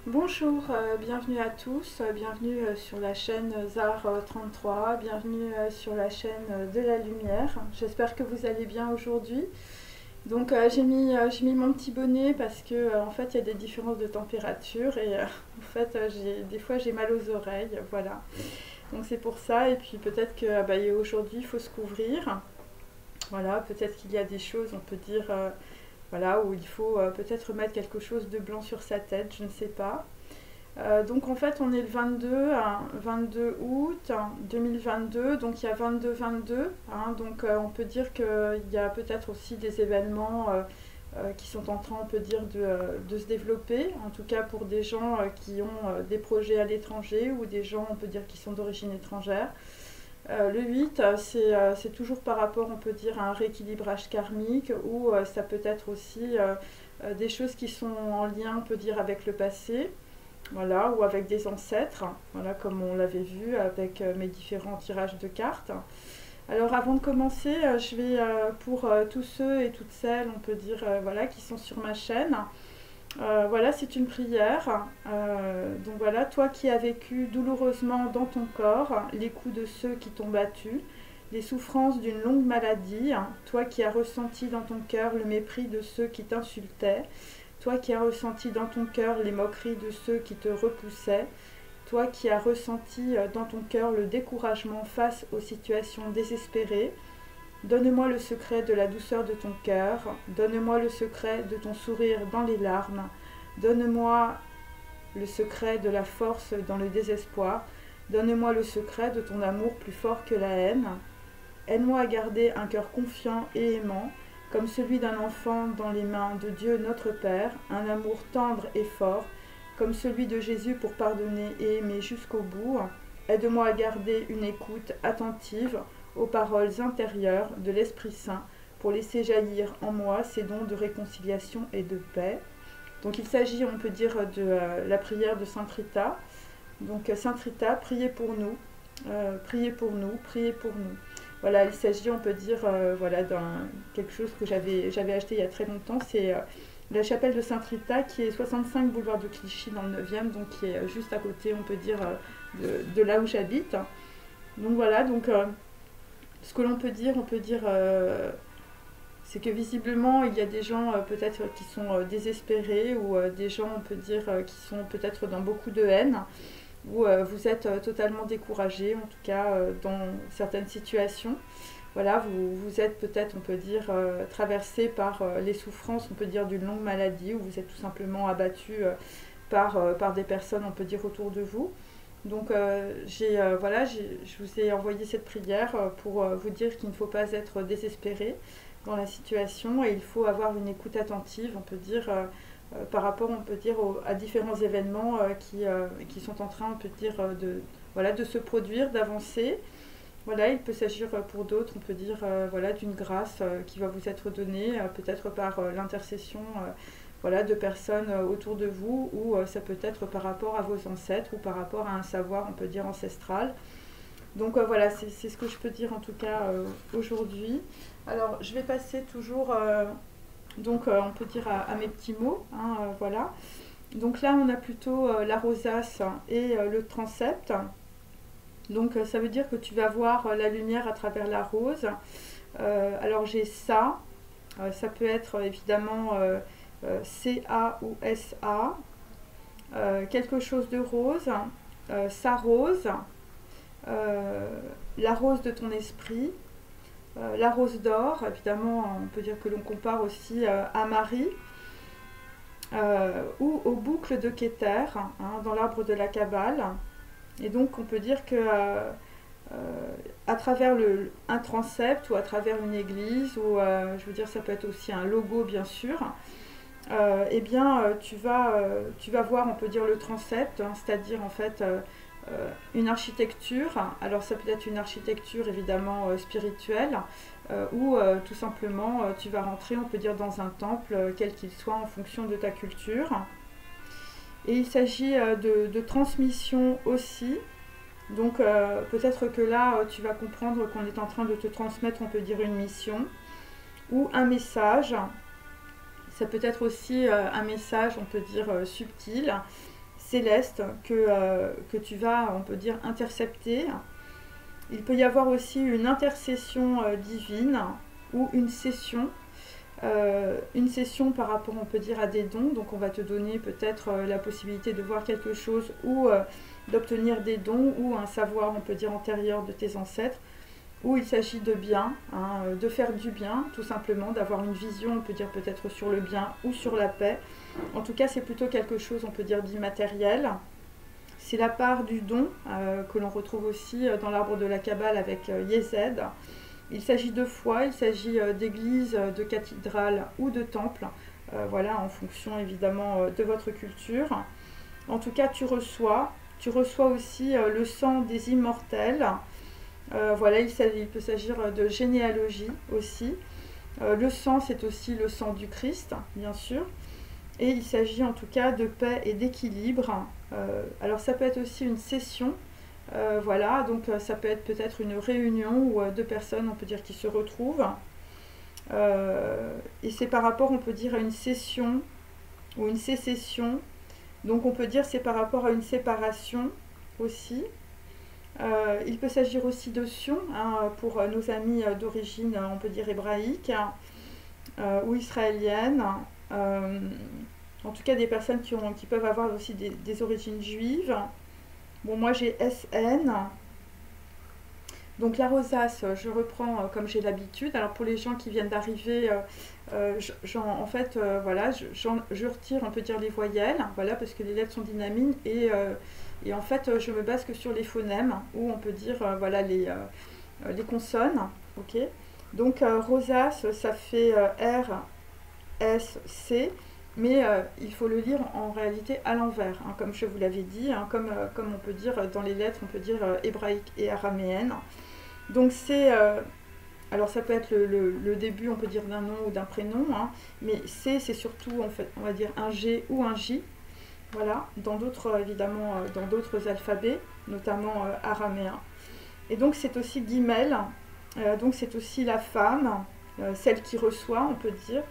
Bonjour, bienvenue à tous, bienvenue sur la chaîne ZAR 33, bienvenue sur la chaîne de la lumière. J'espère que vous allez bien aujourd'hui. Donc j'ai mis mon petit bonnet parce que en fait il y a des différences de température et en fait des fois j'ai mal aux oreilles, voilà. Donc c'est pour ça et puis peut-être que aujourd'hui il faut se couvrir. Voilà, peut-être qu'il y a des choses, on peut dire voilà, où il faut peut-être mettre quelque chose de blanc sur sa tête, je ne sais pas. Donc en fait on est le 22 août 2022, donc il y a 22-22, hein, donc on peut dire qu'il y a peut-être aussi des événements qui sont en train, on peut dire, de se développer, en tout cas pour des gens qui ont des projets à l'étranger ou des gens, on peut dire, qui sont d'origine étrangère. Le 8, c'est toujours par rapport, on peut dire, à un rééquilibrage karmique ou ça peut être aussi des choses qui sont en lien, on peut dire, avec le passé. Voilà, ou avec des ancêtres, voilà, comme on l'avait vu avec mes différents tirages de cartes. Alors avant de commencer, je vais pour tous ceux et toutes celles, on peut dire, voilà, qui sont sur ma chaîne, voilà, c'est une prière. Donc voilà, toi qui as vécu douloureusement dans ton corps les coups de ceux qui t'ont battu, les souffrances d'une longue maladie, toi qui as ressenti dans ton cœur le mépris de ceux qui t'insultaient, toi qui as ressenti dans ton cœur les moqueries de ceux qui te repoussaient, toi qui as ressenti dans ton cœur le découragement face aux situations désespérées, donne-moi le secret de la douceur de ton cœur, donne-moi le secret de ton sourire dans les larmes, donne-moi le secret de la force dans le désespoir, donne-moi le secret de ton amour plus fort que la haine. Aide-moi à garder un cœur confiant et aimant, comme celui d'un enfant dans les mains de Dieu notre Père, un amour tendre et fort, comme celui de Jésus pour pardonner et aimer jusqu'au bout. Aide-moi à garder une écoute attentive aux paroles intérieures de l'Esprit Saint pour laisser jaillir en moi ces dons de réconciliation et de paix. Donc il s'agit, on peut dire, de la prière de Sainte Rita. Donc Sainte Rita, priez pour nous, priez pour nous, priez pour nous. Voilà, il s'agit, on peut dire, voilà, d'un quelque chose que j'avais acheté il y a très longtemps. C'est la chapelle de Sainte Rita qui est 65 boulevard de Clichy dans le 9e, donc qui est juste à côté, on peut dire, de là où j'habite. Donc voilà, donc ce que l'on peut dire, c'est que visiblement il y a des gens peut-être qui sont désespérés ou des gens, on peut dire, qui sont peut-être dans beaucoup de haine où vous êtes totalement découragé, en tout cas dans certaines situations. Voilà, vous êtes peut-être, on peut dire, traversé par les souffrances, on peut dire, d'une longue maladie, où vous êtes tout simplement abattu par des personnes, on peut dire, autour de vous. Donc voilà, je vous ai envoyé cette prière pour vous dire qu'il ne faut pas être désespéré dans la situation et il faut avoir une écoute attentive, on peut dire, par rapport, on peut dire, à différents événements qui sont en train, on peut dire, voilà, de se produire, d'avancer. Voilà, il peut s'agir pour d'autres, on peut dire, voilà, d'une grâce qui va vous être donnée, peut-être par l'intercession voilà, de personnes autour de vous, ou ça peut être par rapport à vos ancêtres, ou par rapport à un savoir, on peut dire, ancestral. Donc voilà, c'est ce que je peux dire en tout cas aujourd'hui. Alors, je vais passer toujours donc on peut dire à mes petits mots, hein, voilà. Donc là on a plutôt la rosace et le transept. Donc ça veut dire que tu vas voir la lumière à travers la rose. Alors j'ai ça, ça peut être évidemment CA ou SA, quelque chose de rose, sa rose, la rose de ton esprit, la rose d'or, évidemment, on peut dire que l'on compare aussi à Marie, ou aux boucles de Keter, hein, dans l'arbre de la Kabbale. Et donc, on peut dire que à travers un transept ou à travers une église, ou je veux dire, ça peut être aussi un logo, bien sûr, eh bien, tu vas voir, on peut dire, le transept, hein, c'est-à-dire en fait une architecture. Alors ça peut être une architecture évidemment spirituelle ou tout simplement tu vas rentrer, on peut dire, dans un temple quel qu'il soit en fonction de ta culture. Et il s'agit de transmission aussi. Donc peut-être que là tu vas comprendre qu'on est en train de te transmettre, on peut dire, une mission ou un message. Ça peut être aussi un message, on peut dire, subtil. célestes que tu vas, on peut dire, intercepter. Il peut y avoir aussi une intercession divine ou une session par rapport, on peut dire, à des dons. Donc on va te donner peut-être la possibilité de voir quelque chose ou d'obtenir des dons ou un savoir, on peut dire, antérieur de tes ancêtres, où il s'agit de bien, hein, de faire du bien, tout simplement, d'avoir une vision, on peut dire peut-être sur le bien ou sur la paix. En tout cas, c'est plutôt quelque chose, on peut dire, d'immatériel. C'est la part du don que l'on retrouve aussi dans l'arbre de la Kabbale avec Yesed. Il s'agit de foi, il s'agit d'église, de cathédrale ou de temple, voilà, en fonction évidemment de votre culture. En tout cas, tu reçois aussi le sang des immortels. Voilà, il peut s'agir de généalogie aussi. Le sang, c'est aussi le sang du Christ, bien sûr. Et il s'agit en tout cas de paix et d'équilibre. Alors ça peut être aussi une session, voilà, donc ça peut être peut-être une réunion ou deux personnes, on peut dire, qui se retrouvent. Et c'est par rapport, on peut dire, à une session ou une sécession. Donc on peut dire c'est par rapport à une séparation aussi. Il peut s'agir aussi de sion, hein, pour nos amis d'origine, on peut dire, hébraïque ou israélienne. En tout cas des personnes qui peuvent avoir aussi des origines juives. Bon, moi j'ai SN. Donc la rosace, je reprends comme j'ai l'habitude. Alors pour les gens qui viennent d'arriver, en fait, voilà, je retire, on peut dire, les voyelles, voilà, parce que les lettres sont dynamiques et en fait, je me base que sur les phonèmes, ou on peut dire, voilà, les consonnes, ok. Donc rosace, ça fait R, S, C. Mais il faut le lire en réalité à l'envers, hein, comme je vous l'avais dit, hein, comme on peut dire dans les lettres, on peut dire hébraïque et araméenne. Donc c'est, alors ça peut être le début, on peut dire, d'un nom ou d'un prénom, hein, mais c'est surtout, en fait, on va dire un G ou un J, voilà, dans d'autres, évidemment, dans d'autres alphabets, notamment araméen. Et donc c'est aussi guimel, donc c'est aussi la femme, celle qui reçoit, on peut dire.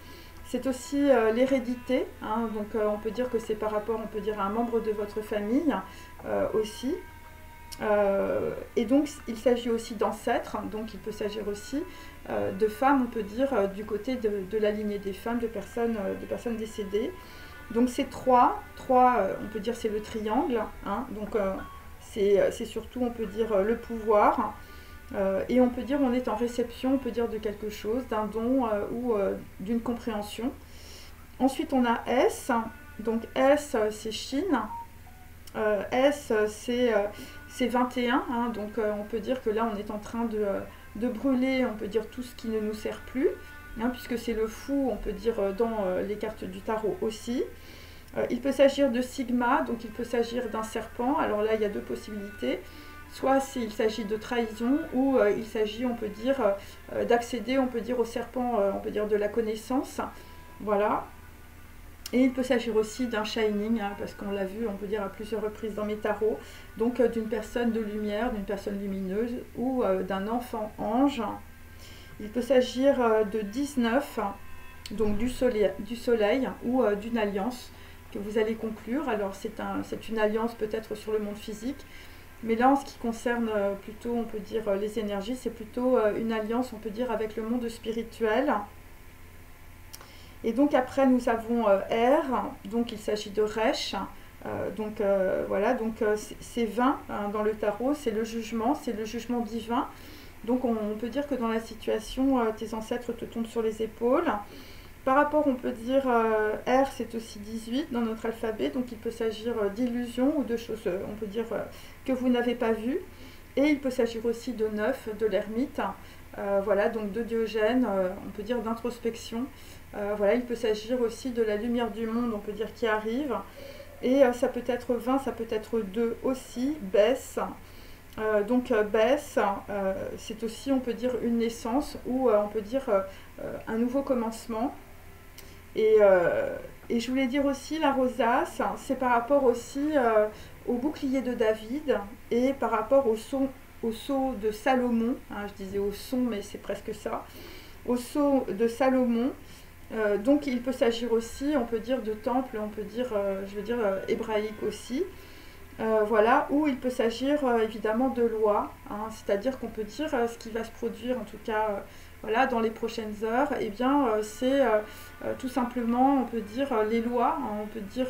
C'est aussi l'hérédité, hein, donc on peut dire que c'est par rapport, on peut dire, à un membre de votre famille aussi. Et donc il s'agit aussi d'ancêtres, donc il peut s'agir aussi de femmes, on peut dire, du côté de la lignée des femmes, de personnes décédées. Donc c'est trois, on peut dire, c'est le triangle, hein, donc c'est surtout, on peut dire, le pouvoir. Et on peut dire on est en réception, on peut dire, de quelque chose, d'un don ou d'une compréhension. Ensuite on a S, donc S c'est Chine, S c'est 21, hein, donc on peut dire que là on est en train de brûler, on peut dire, tout ce qui ne nous sert plus, hein, puisque c'est le fou, on peut dire, dans les cartes du tarot aussi. Il peut s'agir de sigma, donc il peut s'agir d'un serpent. Alors là il y a deux possibilités. Soit s'il s'agit de trahison, ou il s'agit, on peut dire, d'accéder, on peut dire, au serpent, on peut dire, de la connaissance. Voilà. Et il peut s'agir aussi d'un shining, hein, parce qu'on l'a vu, on peut dire, à plusieurs reprises dans mes tarots. Donc d'une personne de lumière, d'une personne lumineuse, ou d'un enfant ange. Il peut s'agir de 19, donc du soleil ou d'une alliance que vous allez conclure. Alors c'est une alliance peut-être sur le monde physique. Mais là, en ce qui concerne plutôt, on peut dire, les énergies, c'est plutôt une alliance, on peut dire, avec le monde spirituel. Et donc après, nous avons R, donc il s'agit de Resh. Donc voilà, donc c'est 20 hein, dans le tarot, c'est le jugement divin. Donc on peut dire que dans la situation, tes ancêtres te tombent sur les épaules. Par rapport, on peut dire, R, c'est aussi 18 dans notre alphabet, donc il peut s'agir d'illusions ou de choses, on peut dire, que vous n'avez pas vues. Et il peut s'agir aussi de 9, de l'ermite, voilà, donc de Diogène, on peut dire d'introspection. Voilà, il peut s'agir aussi de la lumière du monde, on peut dire, qui arrive. Et ça peut être 20, ça peut être 2 aussi, baisse. Donc baisse, c'est aussi, on peut dire, une naissance ou on peut dire un nouveau commencement. Et je voulais dire aussi, la rosace, c'est par rapport aussi au bouclier de David et par rapport au sceau de Salomon, hein, je disais au son mais c'est presque ça, au sceau de Salomon, Donc il peut s'agir aussi, on peut dire, de temple, on peut dire, je veux dire, hébraïque aussi. Voilà, ou il peut s'agir évidemment de loi, hein, c'est-à-dire qu'on peut dire ce qui va se produire, en tout cas voilà, dans les prochaines heures, et bien c'est tout simplement, on peut dire, les lois, hein, on peut dire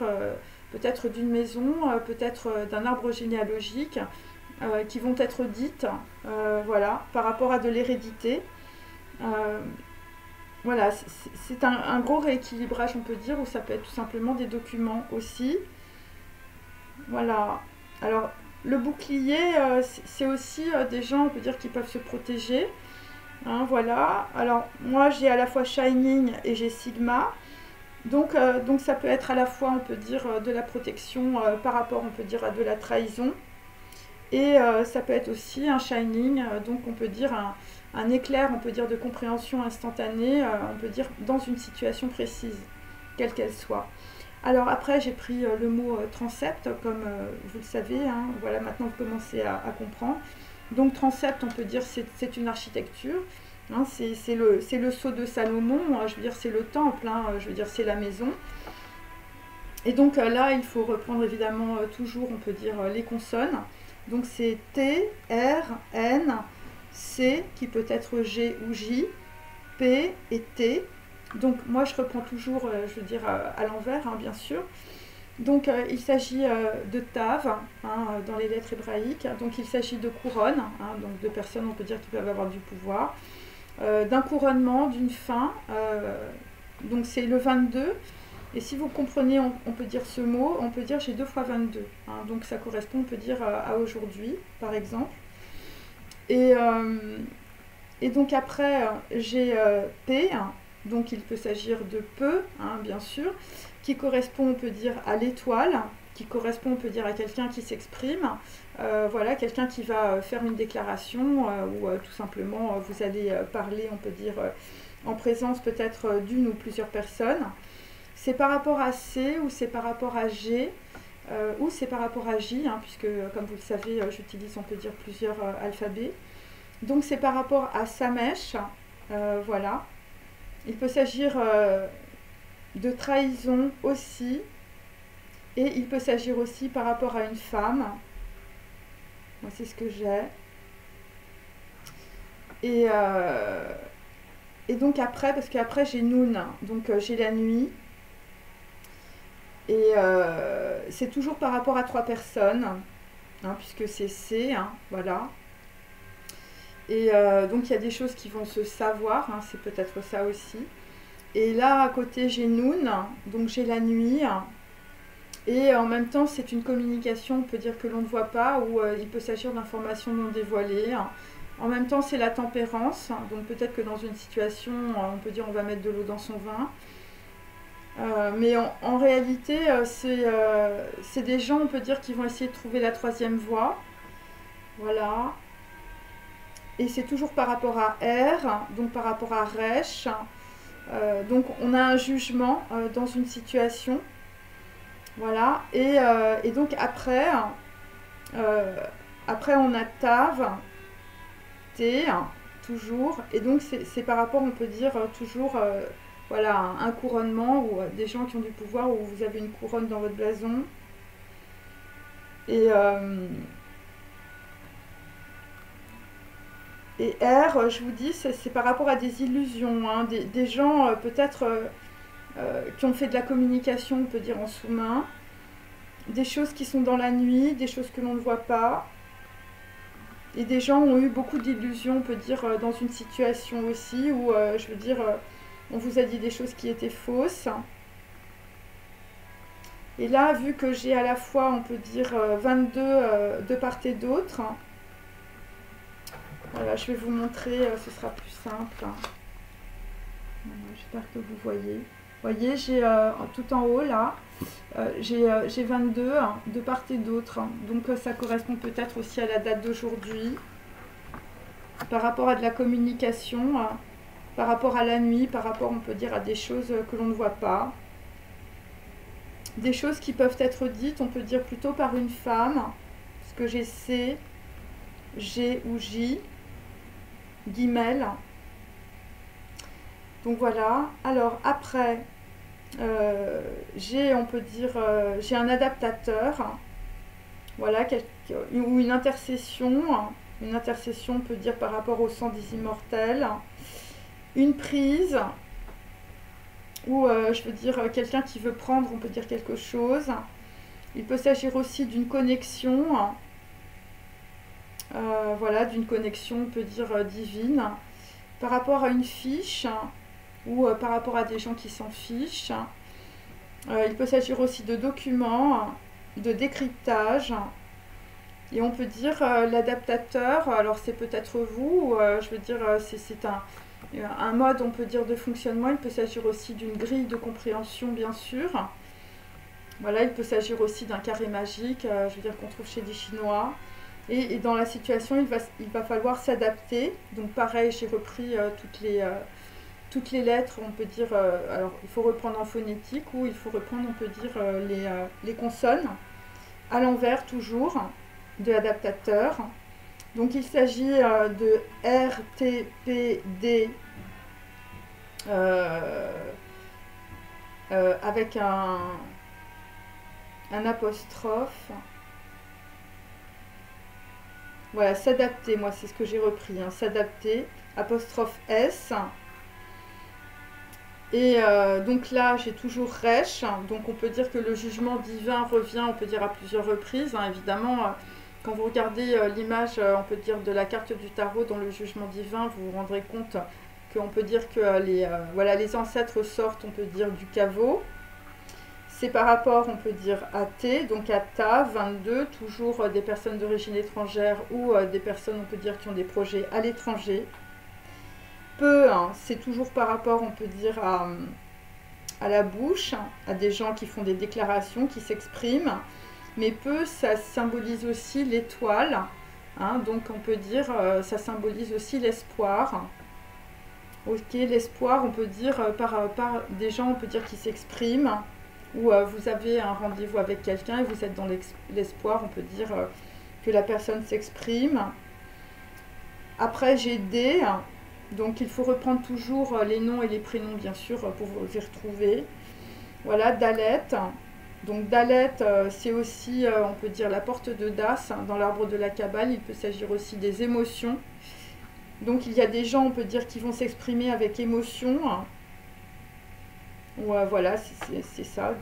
peut-être d'une maison, peut-être d'un arbre généalogique, qui vont être dites, voilà, par rapport à de l'hérédité. Voilà, c'est un gros rééquilibrage, on peut dire, ou ça peut être tout simplement des documents aussi. Voilà. Alors, le bouclier, c'est aussi des gens, on peut dire, qui peuvent se protéger. Hein, voilà. Alors, moi, j'ai à la fois Shining et j'ai Sigma. Donc ça peut être à la fois, on peut dire, de la protection par rapport, on peut dire, à de la trahison. Et ça peut être aussi un Shining, donc on peut dire un éclair, on peut dire, de compréhension instantanée, on peut dire, dans une situation précise, quelle qu'elle soit. Alors après, j'ai pris le mot transept, comme vous le savez, hein, voilà, maintenant vous commencez à comprendre. Donc transept, on peut dire, c'est une architecture, hein, c'est le sceau de Salomon, je veux dire, c'est le temple, hein, je veux dire, c'est la maison. Et donc là, il faut reprendre évidemment toujours, on peut dire, les consonnes. Donc c'est T, R, N, C, qui peut être G ou J, P et T. Donc moi je reprends toujours, je veux dire, à l'envers, hein, bien sûr. Donc il s'agit de Tav, hein, dans les lettres hébraïques. Donc il s'agit de couronne, hein, donc de personnes, on peut dire, qui peuvent avoir du pouvoir. D'un couronnement, d'une fin. Donc c'est le 22. Et si vous comprenez, on peut dire ce mot, on peut dire j'ai 2 fois 22. Hein, donc ça correspond, on peut dire, à aujourd'hui, par exemple. Et donc après, j'ai P, hein, donc il peut s'agir de peu, hein, bien sûr, qui correspond, on peut dire, à l'étoile, qui correspond, on peut dire, à quelqu'un qui s'exprime, voilà, quelqu'un qui va faire une déclaration, ou tout simplement vous allez parler, on peut dire, en présence peut-être d'une ou plusieurs personnes. C'est par rapport à C, ou c'est par rapport à G, ou c'est par rapport à J, hein, puisque comme vous le savez, j'utilise, on peut dire, plusieurs alphabets. Donc c'est par rapport à Samesh, voilà. Il peut s'agir de trahison aussi, et il peut s'agir aussi par rapport à une femme. Moi c'est ce que j'ai. Et donc après, parce qu'après j'ai Noon, donc j'ai la nuit. Et c'est toujours par rapport à 3 personnes, hein, puisque c'est C, hein, voilà. Et donc il y a des choses qui vont se savoir, hein, c'est peut-être ça aussi. Et là à côté j'ai Noon, donc j'ai la nuit. Et en même temps c'est une communication, on peut dire, que l'on ne voit pas, ou il peut s'agir d'informations non dévoilées. En même temps c'est la tempérance, donc peut-être que dans une situation, on peut dire, on va mettre de l'eau dans son vin. Mais en réalité, c'est des gens, on peut dire, qui vont essayer de trouver la 3e voie. Voilà. Et c'est toujours par rapport à R, donc par rapport à Resh. Donc on a un jugement dans une situation. Voilà. Et donc après on a Tav, T, toujours. Et donc c'est par rapport, on peut dire, toujours... voilà, un couronnement, ou des gens qui ont du pouvoir, où vous avez une couronne dans votre blason. Et R, je vous dis, c'est par rapport à des illusions, hein, des gens peut-être qui ont fait de la communication, on peut dire, en sous-main, des choses qui sont dans la nuit, des choses que l'on ne voit pas. Et des gens ont eu beaucoup d'illusions, on peut dire, dans une situation aussi, où, je veux dire... on vous a dit des choses qui étaient fausses. Et là, vu que j'ai à la fois, on peut dire, 22 de part et d'autre, voilà, je vais vous montrer, ce sera plus simple. J'espère que vous voyez. Vous voyez, j'ai tout en haut là, j'ai 22 de part et d'autre. Donc ça correspond peut-être aussi à la date d'aujourd'hui. Par rapport à de la communication, par rapport à la nuit, par rapport, on peut dire, à des choses que l'on ne voit pas. Des choses qui peuvent être dites, on peut dire, plutôt par une femme, parce que j'ai C, G ou J, guimel. Donc voilà. Alors après, on peut dire, j'ai un adaptateur, voilà, ou une intercession. Une intercession, on peut dire, par rapport au sang des immortels. Une prise, ou je veux dire, quelqu'un qui veut prendre, on peut dire quelque chose. Il peut s'agir aussi d'une connexion, voilà, d'une connexion, on peut dire, divine, par rapport à une fiche, ou par rapport à des gens qui s'en fichent. Il peut s'agir aussi de documents, de décryptage. Et on peut dire l'adaptateur, alors c'est peut-être vous, je veux dire, c'est un mode, on peut dire, de fonctionnement. Il peut s'agir aussi d'une grille de compréhension, bien sûr. Voilà, il peut s'agir aussi d'un carré magique, je veux dire, qu'on trouve chez les Chinois. Et dans la situation, il va falloir s'adapter. Donc pareil, j'ai repris toutes les lettres, on peut dire, alors il faut reprendre en phonétique ou il faut reprendre, on peut dire, les consonnes à l'envers toujours de l'adaptateur. Donc il s'agit de R, T, P, D avec un apostrophe. Voilà, s'adapter, moi c'est ce que j'ai repris, hein, s'adapter, apostrophe S. Et donc là, j'ai toujours Resh, donc on peut dire que le jugement divin revient, on peut dire à plusieurs reprises, hein, évidemment. Quand vous regardez l'image, on peut dire, de la carte du tarot dans le jugement divin, vous vous rendrez compte qu'on peut dire que voilà, les ancêtres sortent, on peut dire, du caveau. C'est par rapport, on peut dire, à T, donc à Ta, 22, toujours des personnes d'origine étrangère ou des personnes, on peut dire, qui ont des projets à l'étranger. Peu, hein, c'est toujours par rapport, on peut dire, à la bouche, à des gens qui font des déclarations, qui s'expriment. Mais peu, ça symbolise aussi l'étoile, hein, donc on peut dire, ça symbolise aussi l'espoir. Ok, l'espoir, on peut dire, par des gens, on peut dire, qui s'expriment, ou vous avez un rendez-vous avec quelqu'un et vous êtes dans l'espoir, on peut dire, que la personne s'exprime. Après, j'ai D, donc il faut reprendre toujours les noms et les prénoms, bien sûr, pour vous y retrouver. Voilà, Dalet. Donc Dalet, c'est aussi, on peut dire, la porte de Das, dans l'arbre de la Kabbale. Il peut s'agir aussi des émotions. Donc il y a des gens, on peut dire, qui vont s'exprimer avec émotion. Ou voilà, c'est ça.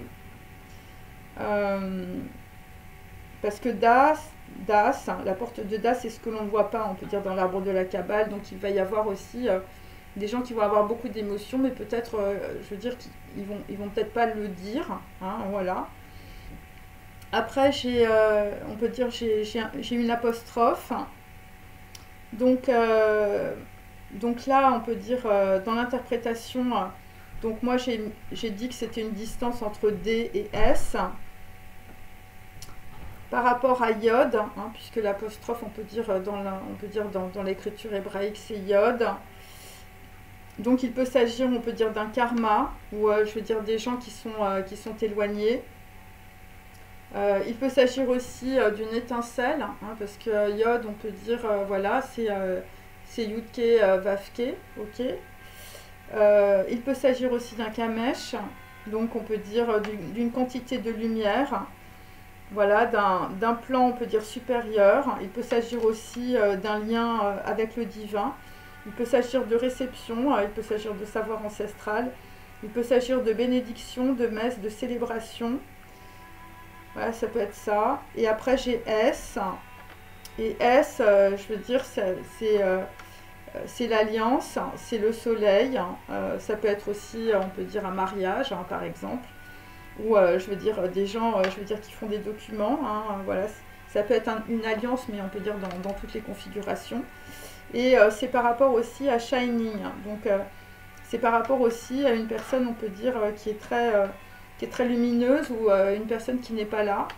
Parce que Das, la porte de Das, c'est ce que l'on ne voit pas, on peut dire, dans l'arbre de la Kabbale. Donc il va y avoir aussi des gens qui vont avoir beaucoup d'émotions, mais peut-être, je veux dire, ils vont peut-être pas le dire, hein, voilà. Après, on peut dire, j'ai une apostrophe. Donc là, on peut dire, dans l'interprétation, donc moi j'ai dit que c'était une distance entre D et S. Par rapport à Yod, hein, puisque l'apostrophe, on peut dire dans l'écriture hébraïque, c'est Yod. Donc il peut s'agir, on peut dire, d'un karma, ou je veux dire des gens qui sont éloignés. Il peut s'agir aussi d'une étincelle, hein, parce que Yod, on peut dire, voilà, c'est Yudke, Vavke, ok. Il peut s'agir aussi d'un kamesh, donc on peut dire d'une quantité de lumière, voilà, d'un plan, on peut dire, supérieur. Il peut s'agir aussi d'un lien avec le divin. Il peut s'agir de réception, il peut s'agir de savoir ancestral, il peut s'agir de bénédiction, de messe, de célébration. Voilà, ça peut être ça. Et après, j'ai S. Et S, je veux dire, c'est l'alliance, c'est le soleil. Ça peut être aussi, on peut dire, un mariage, hein, par exemple. Ou, je veux dire, des gens, je veux dire, qui font des documents. Hein, voilà. Ça peut être une alliance, mais on peut dire dans toutes les configurations. Et c'est par rapport aussi à Shining. Donc, c'est par rapport aussi à une personne, on peut dire, qui est très lumineuse, ou une personne qui n'est pas là.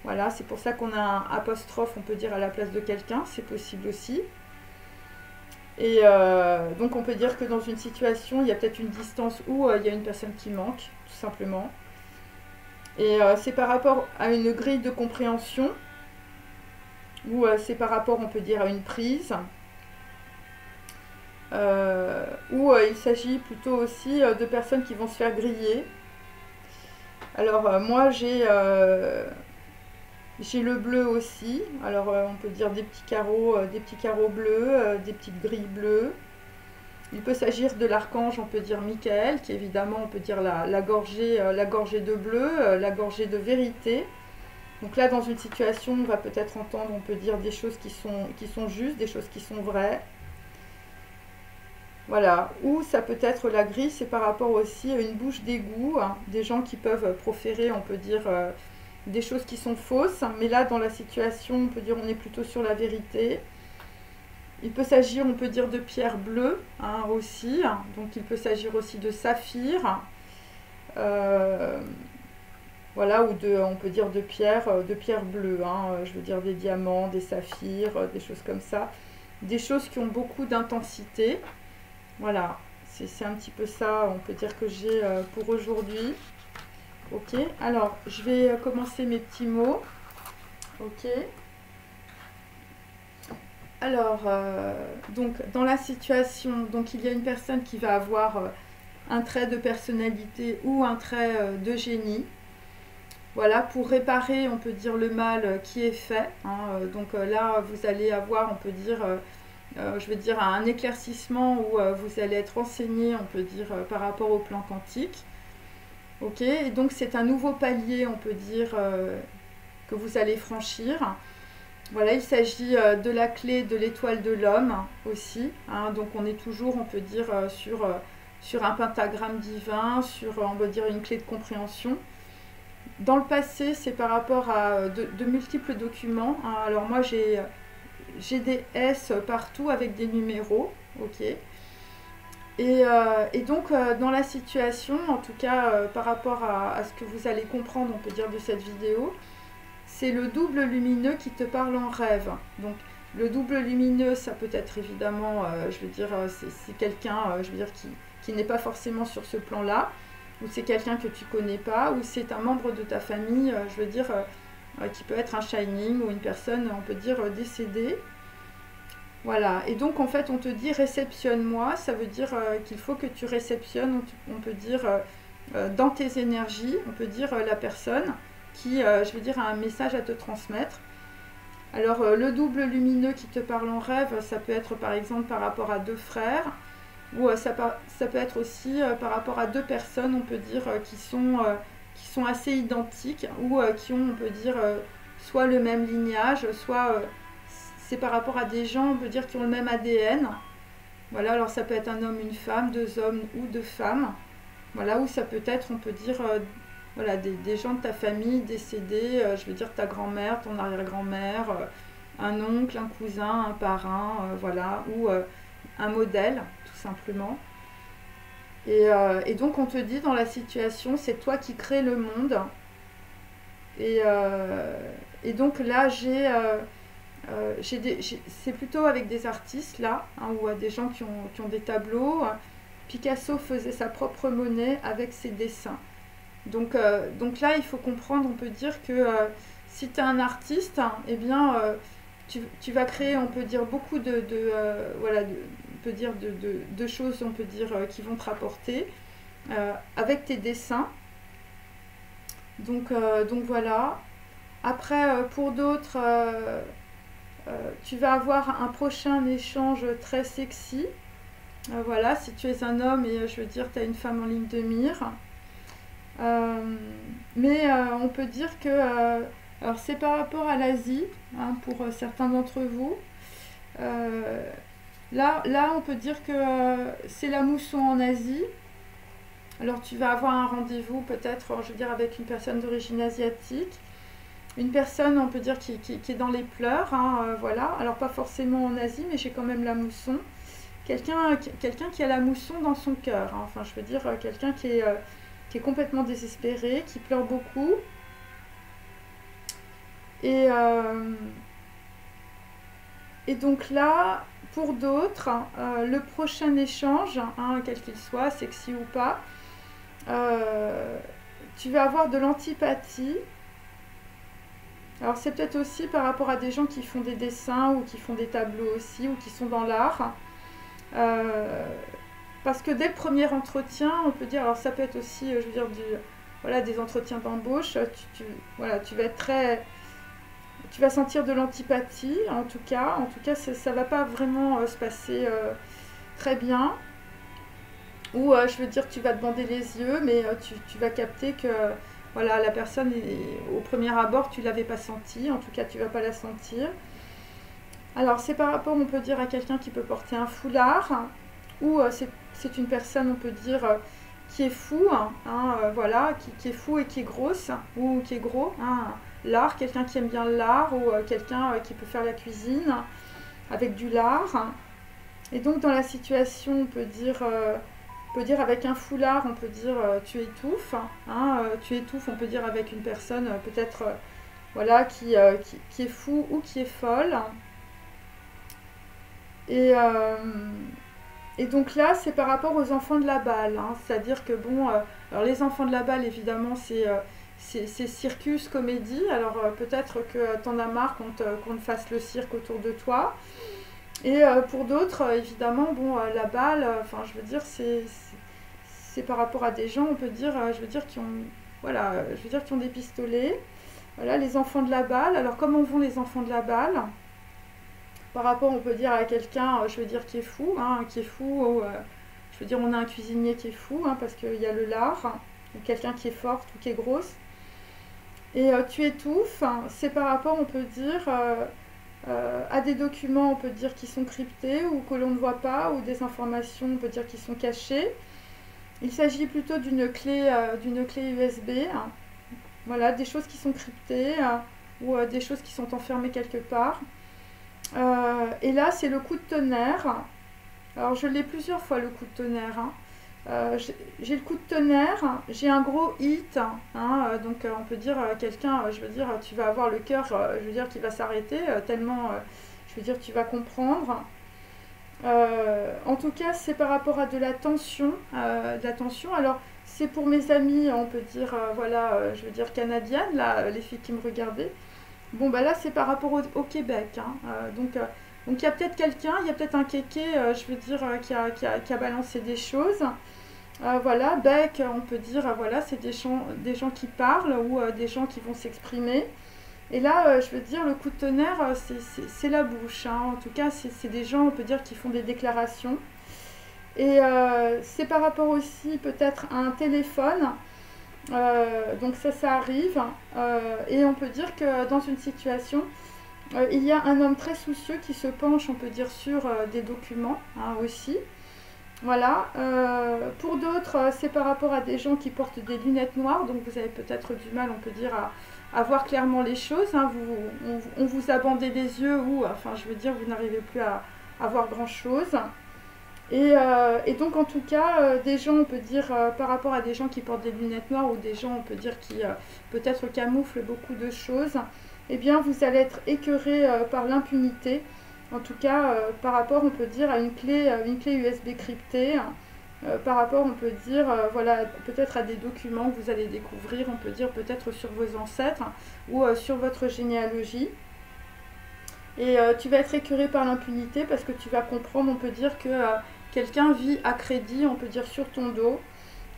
Voilà, c'est pour ça qu'on a un apostrophe, on peut dire, à la place de quelqu'un. C'est possible aussi. Et donc, on peut dire que dans une situation, il y a peut-être une distance où il y a une personne qui manque, tout simplement. Et c'est par rapport à une grille de compréhension, ou c'est par rapport, on peut dire, à une prise. ou il s'agit plutôt aussi de personnes qui vont se faire griller. Alors moi j'ai le bleu aussi, alors on peut dire des petits carreaux bleus, des petites grilles bleues. Il peut s'agir de l'archange, on peut dire Michael, qui évidemment on peut dire la gorgée de bleu, la gorgée de vérité. Donc là dans une situation on va peut-être entendre, on peut dire des choses qui sont justes, des choses qui sont vraies. Voilà, ou ça peut être la grille, c'est par rapport aussi à une bouche d'égout, hein, des gens qui peuvent proférer, on peut dire, des choses qui sont fausses, mais là dans la situation, on peut dire on est plutôt sur la vérité. Il peut s'agir, on peut dire, de pierre bleue hein, aussi, donc il peut s'agir aussi de saphir, voilà, ou on peut dire de pierre bleue, hein, je veux dire des diamants, des saphirs, des choses comme ça, des choses qui ont beaucoup d'intensité. Voilà, c'est un petit peu ça, on peut dire que j'ai pour aujourd'hui. Ok, alors je vais commencer mes petits mots. Ok. Alors, donc dans la situation, donc il y a une personne qui va avoir un trait de personnalité ou un trait de génie. Voilà, pour réparer, on peut dire le mal qui est fait. Hein, donc là, vous allez avoir, on peut dire, je veux dire, un éclaircissement où vous allez être renseigné, on peut dire, par rapport au plan quantique. Ok, et donc c'est un nouveau palier, on peut dire, que vous allez franchir. Voilà, il s'agit de la clé de l'étoile de l'homme aussi. Hein, donc on est toujours, on peut dire, sur un pentagramme divin, sur, on va dire, une clé de compréhension. Dans le passé, c'est par rapport à de multiples documents. Hein. Alors moi, j'ai des S partout avec des numéros. Ok. Et donc, dans la situation, en tout cas, par rapport à ce que vous allez comprendre, on peut dire, de cette vidéo, c'est le double lumineux qui te parle en rêve. Donc, le double lumineux, ça peut être évidemment, je veux dire, c'est quelqu'un, je veux dire, qui n'est pas forcément sur ce plan-là, ou c'est quelqu'un que tu connais pas, ou c'est un membre de ta famille, je veux dire, qui peut être un shining, ou une personne, on peut dire, décédée. Voilà, et donc en fait on te dit réceptionne-moi, ça veut dire qu'il faut que tu réceptionnes, on peut dire dans tes énergies, on peut dire la personne qui, je veux dire, a un message à te transmettre. Alors le double lumineux qui te parle en rêve, ça peut être par exemple par rapport à deux frères, ou ça peut être aussi par rapport à deux personnes, on peut dire, qui sont assez identiques, ou qui ont, on peut dire, soit le même lignage, soit... c'est par rapport à des gens, on peut dire, qui ont le même ADN. Voilà, alors ça peut être un homme, une femme, deux hommes ou deux femmes. Voilà, ou ça peut être, on peut dire, voilà, des gens de ta famille décédés, je veux dire ta grand-mère, ton arrière-grand-mère, un oncle, un cousin, un parrain, voilà, ou un modèle, tout simplement. Et donc on te dit dans la situation, c'est toi qui crée le monde. Et donc là, c'est plutôt avec des artistes là, hein, ou des gens qui ont des tableaux. Picasso faisait sa propre monnaie avec ses dessins. Donc là, il faut comprendre, on peut dire que si tu es un artiste, hein, eh bien, tu vas créer, on peut dire, beaucoup voilà, on peut dire de choses, on peut dire, qui vont te rapporter avec tes dessins. Donc voilà. Après, pour d'autres... tu vas avoir un prochain échange très sexy. Voilà, si tu es un homme et je veux dire, tu as une femme en ligne de mire. Mais on peut dire que, alors c'est par rapport à l'Asie, hein, pour certains d'entre vous. Là, on peut dire que c'est la mousson en Asie. Alors tu vas avoir un rendez-vous peut-être, je veux dire, avec une personne d'origine asiatique. Une personne, on peut dire, qui est dans les pleurs, hein, voilà. Alors pas forcément en Asie, mais j'ai quand même la mousson. Quelqu'un qui a la mousson dans son cœur, hein. Enfin, je veux dire, quelqu'un qui est complètement désespéré, qui pleure beaucoup. Et donc là, pour d'autres, le prochain échange, hein, quel qu'il soit, sexy ou pas, tu vas avoir de l'antipathie. Alors c'est peut-être aussi par rapport à des gens qui font des dessins ou qui font des tableaux aussi ou qui sont dans l'art. Parce que dès le premier entretien, on peut dire, alors ça peut être aussi, je veux dire, voilà, des entretiens d'embauche, voilà, tu vas être tu vas sentir de l'antipathie, en tout cas, ça va pas vraiment se passer très bien, ou je veux dire, tu vas te bander les yeux, mais tu vas capter que, voilà, la personne, au premier abord, tu l'avais pas sentie, en tout cas, tu vas pas la sentir. Alors, c'est par rapport, on peut dire, à quelqu'un qui peut porter un foulard, ou c'est une personne, on peut dire, qui est fou, voilà, qui est fou et qui est grosse, ou qui est gros, l'art, quelqu'un qui aime bien l'art, ou quelqu'un qui peut faire la cuisine avec du lard. Et donc, dans la situation, on peut dire avec un foulard, on peut dire tu étouffes, tu étouffes, on peut dire avec une personne peut-être voilà, qui est fou ou qui est folle. Et donc là, c'est par rapport aux enfants de la balle. C'est-à-dire que, bon, alors les enfants de la balle, évidemment, c'est circus, comédie. Alors peut-être que t'en as marre qu'on te fasse le cirque autour de toi. Et pour d'autres, évidemment, bon, la balle, enfin, je veux dire, c'est par rapport à des gens, on peut dire, je veux dire, qui ont, voilà, je veux dire, qui ont des pistolets. Voilà, les enfants de la balle. Alors, comment vont les enfants de la balle? Par rapport, on peut dire à quelqu'un, je veux dire, qui est fou, ou, je veux dire, on a un cuisinier qui est fou, parce qu'il y a le lard, ou quelqu'un qui est forte ou qui est grosse. Et tu étouffes, c'est par rapport, on peut dire, à des documents, on peut dire, qui sont cryptés ou que l'on ne voit pas, ou des informations, on peut dire, qui sont cachées. Il s'agit plutôt d'une clé USB, voilà, des choses qui sont cryptées, ou des choses qui sont enfermées quelque part. Et là, c'est le coup de tonnerre. Alors, je l'ai plusieurs fois, le coup de tonnerre. J'ai le coup de tonnerre, j'ai un gros hit. Donc, on peut dire quelqu'un, je veux dire, tu vas avoir le cœur, je veux dire, qui va s'arrêter, tellement, je veux dire, tu vas comprendre. En tout cas, c'est par rapport à de la tension. Alors, c'est pour mes amis, on peut dire, voilà, je veux dire, canadiennes, là, les filles qui me regardaient. Bon, bah là, c'est par rapport au Québec. Donc, il y a peut-être quelqu'un, il y a peut-être un kéké, je veux dire, qui a balancé des choses. Voilà, bec, on peut dire, voilà, c'est des gens qui parlent ou des gens qui vont s'exprimer. Et là, je veux dire, le coup de tonnerre, c'est la bouche. En tout cas, c'est des gens, on peut dire, qui font des déclarations. Et c'est par rapport aussi peut-être à un téléphone. Donc ça arrive. Et on peut dire que dans une situation, il y a un homme très soucieux qui se penche, on peut dire, sur des documents aussi. Voilà. Pour d'autres, c'est par rapport à des gens qui portent des lunettes noires. Donc vous avez peut-être du mal, on peut dire, à voir clairement les choses. On vous a bandé les yeux ou, enfin, je veux dire, vous n'arrivez plus à voir grand-chose. Et donc, en tout cas, des gens, on peut dire, par rapport à des gens qui portent des lunettes noires ou des gens, on peut dire, qui peut-être camouflent beaucoup de choses, eh bien, vous allez être écœuré par l'impunité. En tout cas, par rapport, on peut dire, à une clé USB cryptée. Par rapport, on peut dire, voilà, peut-être à des documents que vous allez découvrir, on peut dire peut-être sur vos ancêtres ou sur votre généalogie. Et tu vas être écœuré par l'impunité parce que tu vas comprendre, on peut dire que quelqu'un vit à crédit, on peut dire sur ton dos.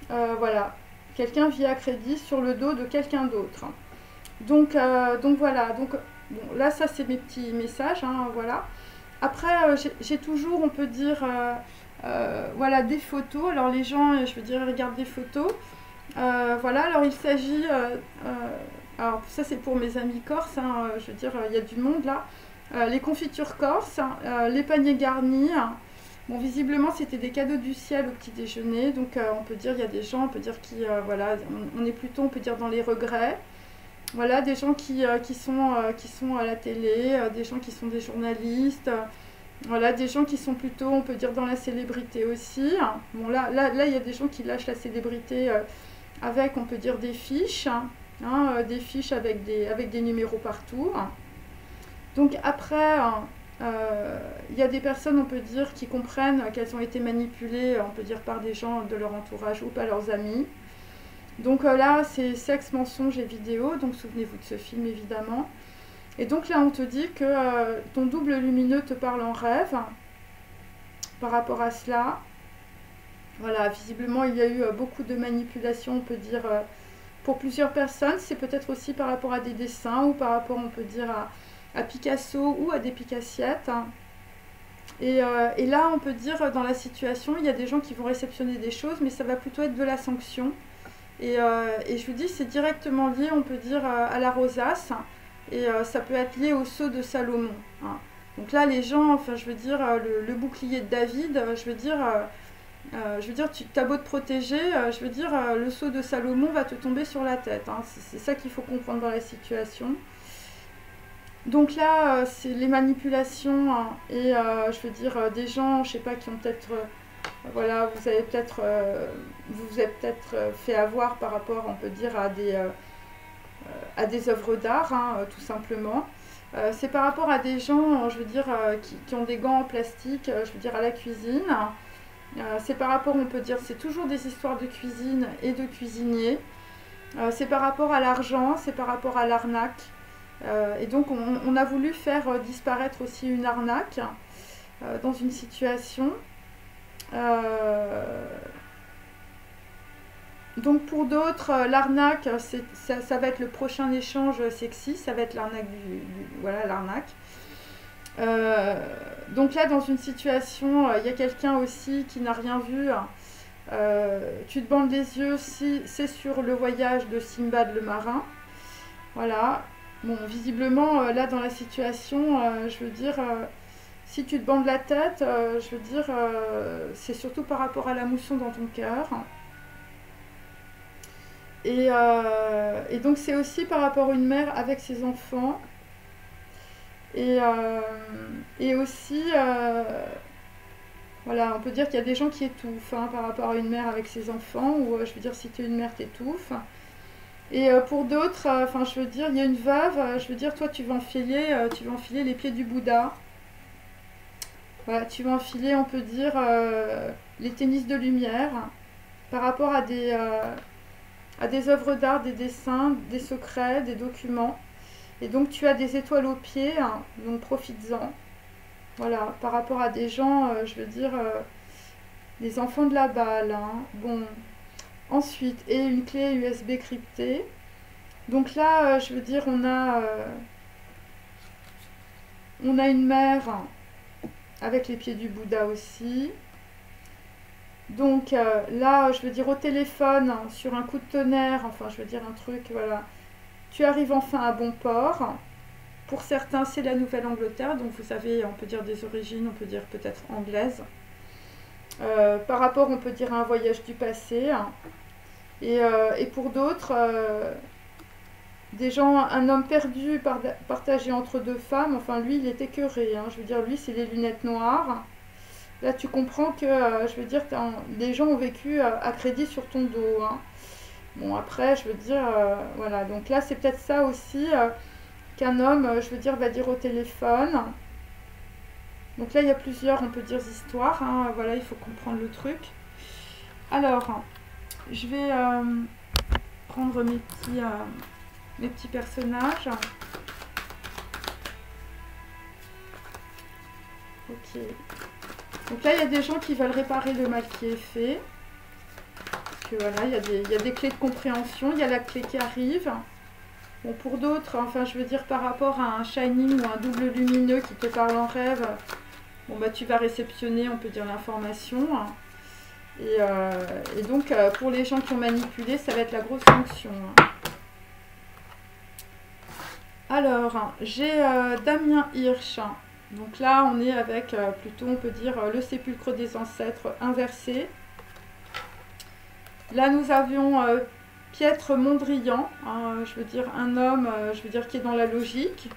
Voilà, quelqu'un vit à crédit sur le dos de quelqu'un d'autre. Donc voilà, donc bon, là ça c'est mes petits messages, voilà. Après j'ai toujours, on peut dire, voilà, des photos. Alors les gens, je veux dire, regardent des photos. Voilà, alors il s'agit, alors ça c'est pour mes amis corses, je veux dire, il y a du monde là. Les confitures corses, les paniers garnis. Bon, visiblement, c'était des cadeaux du ciel au petit déjeuner. Donc, on peut dire, il y a des gens, on peut dire, qui, voilà, on est plutôt, on peut dire, dans les regrets. Voilà, des gens qui sont à la télé, des gens qui sont des journalistes. Voilà, des gens qui sont plutôt, on peut dire, dans la célébrité aussi. Bon, là, il y a des gens qui lâchent la célébrité avec, on peut dire, des fiches. Des fiches avec des numéros partout. Donc après, il y a des personnes, on peut dire, qui comprennent qu'elles ont été manipulées, on peut dire, par des gens de leur entourage ou par leurs amis. Donc là, c'est sexe, mensonge et vidéo, donc souvenez-vous de ce film, évidemment. Et donc là, on te dit que ton double lumineux te parle en rêve. par rapport à cela. Voilà, visiblement, il y a eu beaucoup de manipulation, on peut dire, pour plusieurs personnes. C'est peut-être aussi par rapport à des dessins ou par rapport, on peut dire, à Picasso ou à des Picassiettes. Et là, on peut dire, dans la situation, il y a des gens qui vont réceptionner des choses, mais ça va plutôt être de la sanction. Et je vous dis, c'est directement lié, on peut dire, à la rosace. Et ça peut être lié au sceau de Salomon. Hein. Donc là, les gens, enfin, je veux dire, le bouclier de David, je veux dire, tu as beau te protéger, je veux dire, le sceau de Salomon va te tomber sur la tête. Hein. C'est ça qu'il faut comprendre dans la situation. Donc là, c'est les manipulations hein, et je veux dire, des gens, je sais pas, qui ont peut-être, voilà, vous êtes peut-être fait avoir par rapport, on peut dire, à des œuvres d'art, hein, tout simplement. C'est par rapport à des gens, je veux dire, qui ont des gants en plastique, je veux dire, à la cuisine. C'est par rapport, on peut dire, c'est toujours des histoires de cuisine et de cuisiniers. C'est par rapport à l'argent, c'est par rapport à l'arnaque. Et donc, on a voulu faire disparaître aussi une arnaque dans une situation. Donc pour d'autres, l'arnaque, ça va être le prochain échange sexy, ça va être l'arnaque voilà, l'arnaque. Donc là, dans une situation, il y a quelqu'un aussi qui n'a rien vu. Tu te bandes les yeux si c'est sur le voyage de Simbad le marin. Voilà. Bon, visiblement, là, dans la situation, je veux dire, si tu te bandes la tête, je veux dire, c'est surtout par rapport à la mousson dans ton cœur. Et donc c'est aussi par rapport à une mère avec ses enfants. Et aussi, voilà, on peut dire qu'il y a des gens qui étouffent hein, par rapport à une mère avec ses enfants. Ou je veux dire, si tu es une mère, t'étouffes. Et pour d'autres, enfin je veux dire, il y a une veuve, je veux dire, toi tu vas enfiler les pieds du Bouddha. Voilà, tu vas enfiler, on peut dire, les tennis de lumière par rapport à des œuvres d'art, des dessins, des secrets, des documents. Et donc tu as des étoiles aux pieds, hein, donc profites-en. Voilà, par rapport à des gens, je veux dire, des enfants de la balle. Hein. Bon, ensuite, et une clé USB cryptée. Donc là, je veux dire, on a une mère avec les pieds du Bouddha aussi. Donc là, je veux dire, au téléphone, sur un coup de tonnerre, enfin, je veux dire un truc, voilà. Tu arrives enfin à bon port. Pour certains, c'est la Nouvelle-Angleterre, donc vous savez, on peut dire des origines, on peut dire peut-être anglaises. Par rapport, on peut dire, à un voyage du passé. Et pour d'autres, des gens, un homme perdu partagé entre deux femmes, enfin lui, il est écœuré. Hein, je veux dire, lui, c'est les lunettes noires. Là, tu comprends que, je veux dire, les gens ont vécu à crédit sur ton dos. Hein. Bon, après, je veux dire, voilà. Donc là, c'est peut-être ça aussi qu'un homme, je veux dire, va dire au téléphone. Donc là, il y a plusieurs, on peut dire, histoires. Hein. Voilà, il faut comprendre le truc. Alors, je vais prendre mes petits personnages. Ok. Donc là, il y a des gens qui veulent réparer le mal qui est fait. Que voilà, il y a des clés de compréhension, il y a la clé qui arrive. Bon, pour d'autres, enfin, je veux dire, par rapport à un shining ou un double lumineux qui te parle en rêve, bon, bah, tu vas réceptionner, on peut dire, l'information. Et donc, pour les gens qui ont manipulé, ça va être la grosse sanction. Alors, j'ai Damien Hirsch. Donc là, on est avec, plutôt, on peut dire, le sépulcre des ancêtres inversé. Là, nous avions Pietre Mondrian, hein, je veux dire un homme, je veux dire qui est dans la logique.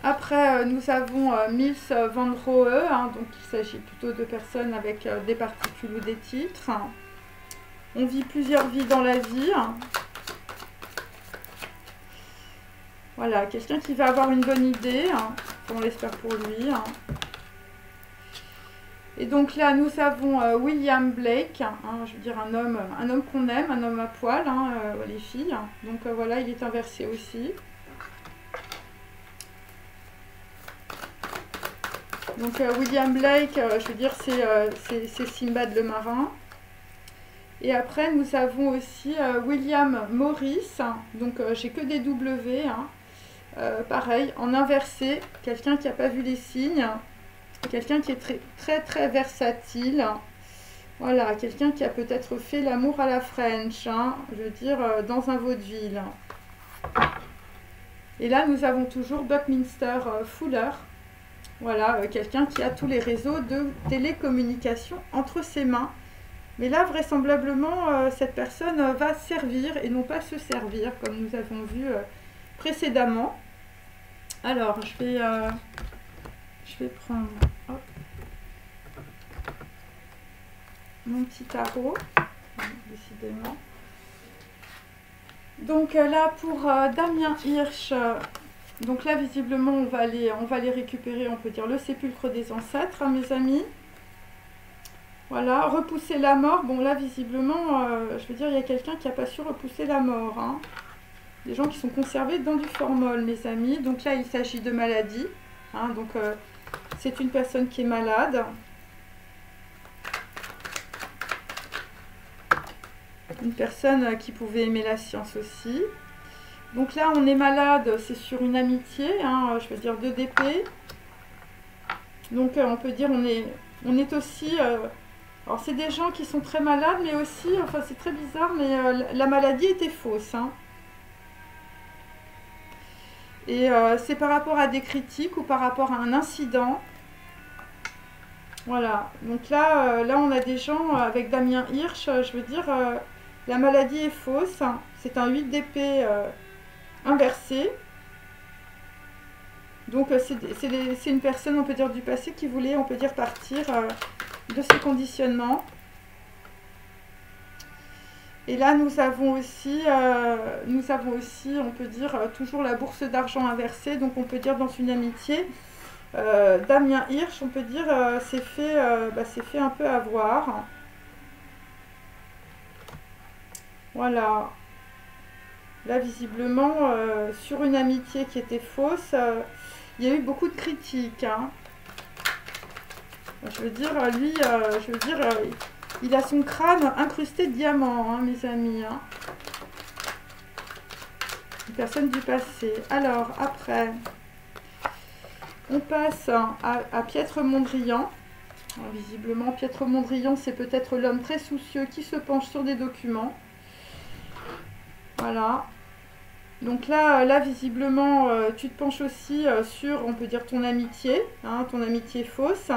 Après, nous avons Mils van Rohe, hein, donc il s'agit plutôt de personnes avec des particules ou des titres. On vit plusieurs vies dans la vie. Voilà, quelqu'un qui va avoir une bonne idée, hein, on l'espère pour lui. Hein. Et donc là, nous avons William Blake, hein, je veux dire un homme qu'on aime, un homme à poil, hein, les filles. Donc voilà, il est inversé aussi. Donc William Blake, je veux dire, c'est Simbad le marin. Et après, nous avons aussi William Morris. Donc j'ai que des W. Hein. Pareil, en inversé, quelqu'un qui n'a pas vu les signes. Quelqu'un qui est très versatile. Voilà, quelqu'un qui a peut-être fait l'amour à la French. Hein, je veux dire, dans un vaudeville. Et là, nous avons toujours Buckminster Fuller. Voilà, quelqu'un qui a tous les réseaux de télécommunication entre ses mains. Mais là, vraisemblablement, cette personne va servir et non pas se servir, comme nous avons vu précédemment. Alors, je vais prendre hop, mon petit tarot, décidément. Donc là, pour Damien Hirsch, donc là, visiblement, on va aller récupérer, on peut dire, le sépulcre des ancêtres, hein, mes amis. Voilà, repousser la mort. Bon, là, visiblement, je veux dire, il y a quelqu'un qui n'a pas su repousser la mort. Hein. Des gens qui sont conservés dans du formol, mes amis. Donc là, il s'agit de maladie. Hein, donc, c'est une personne qui est malade. Une personne qui pouvait aimer la science aussi. Donc là, on est malade, c'est sur une amitié, hein, je veux dire 2 d'épée. Donc on peut dire on est aussi... alors c'est des gens qui sont très malades, mais aussi, enfin c'est très bizarre, mais la maladie était fausse. Hein. Et c'est par rapport à des critiques ou par rapport à un incident. Voilà, donc là, là on a des gens avec Damien Hirsch, je veux dire, la maladie est fausse. C'est un 8 d'épée inversé. Donc c'est une personne, on peut dire, du passé qui voulait, on peut dire, partir de ses conditionnements. Et là, nous avons aussi, on peut dire, toujours la bourse d'argent inversée. Donc on peut dire dans une amitié, Damien Hirsch, on peut dire, s'est fait un peu avoir. Voilà. Là, visiblement, sur une amitié qui était fausse, il y a eu beaucoup de critiques. Hein. Je veux dire, lui, il a son crâne incrusté de diamants, hein, mes amis. Hein. Une personne du passé. Alors, après, on passe à Piètre Mondrian. Alors, visiblement, Piètre Mondrian, c'est peut-être l'homme très soucieux qui se penche sur des documents. Voilà. Donc là visiblement, tu te penches aussi sur, on peut dire, ton amitié, hein, ton amitié fausse.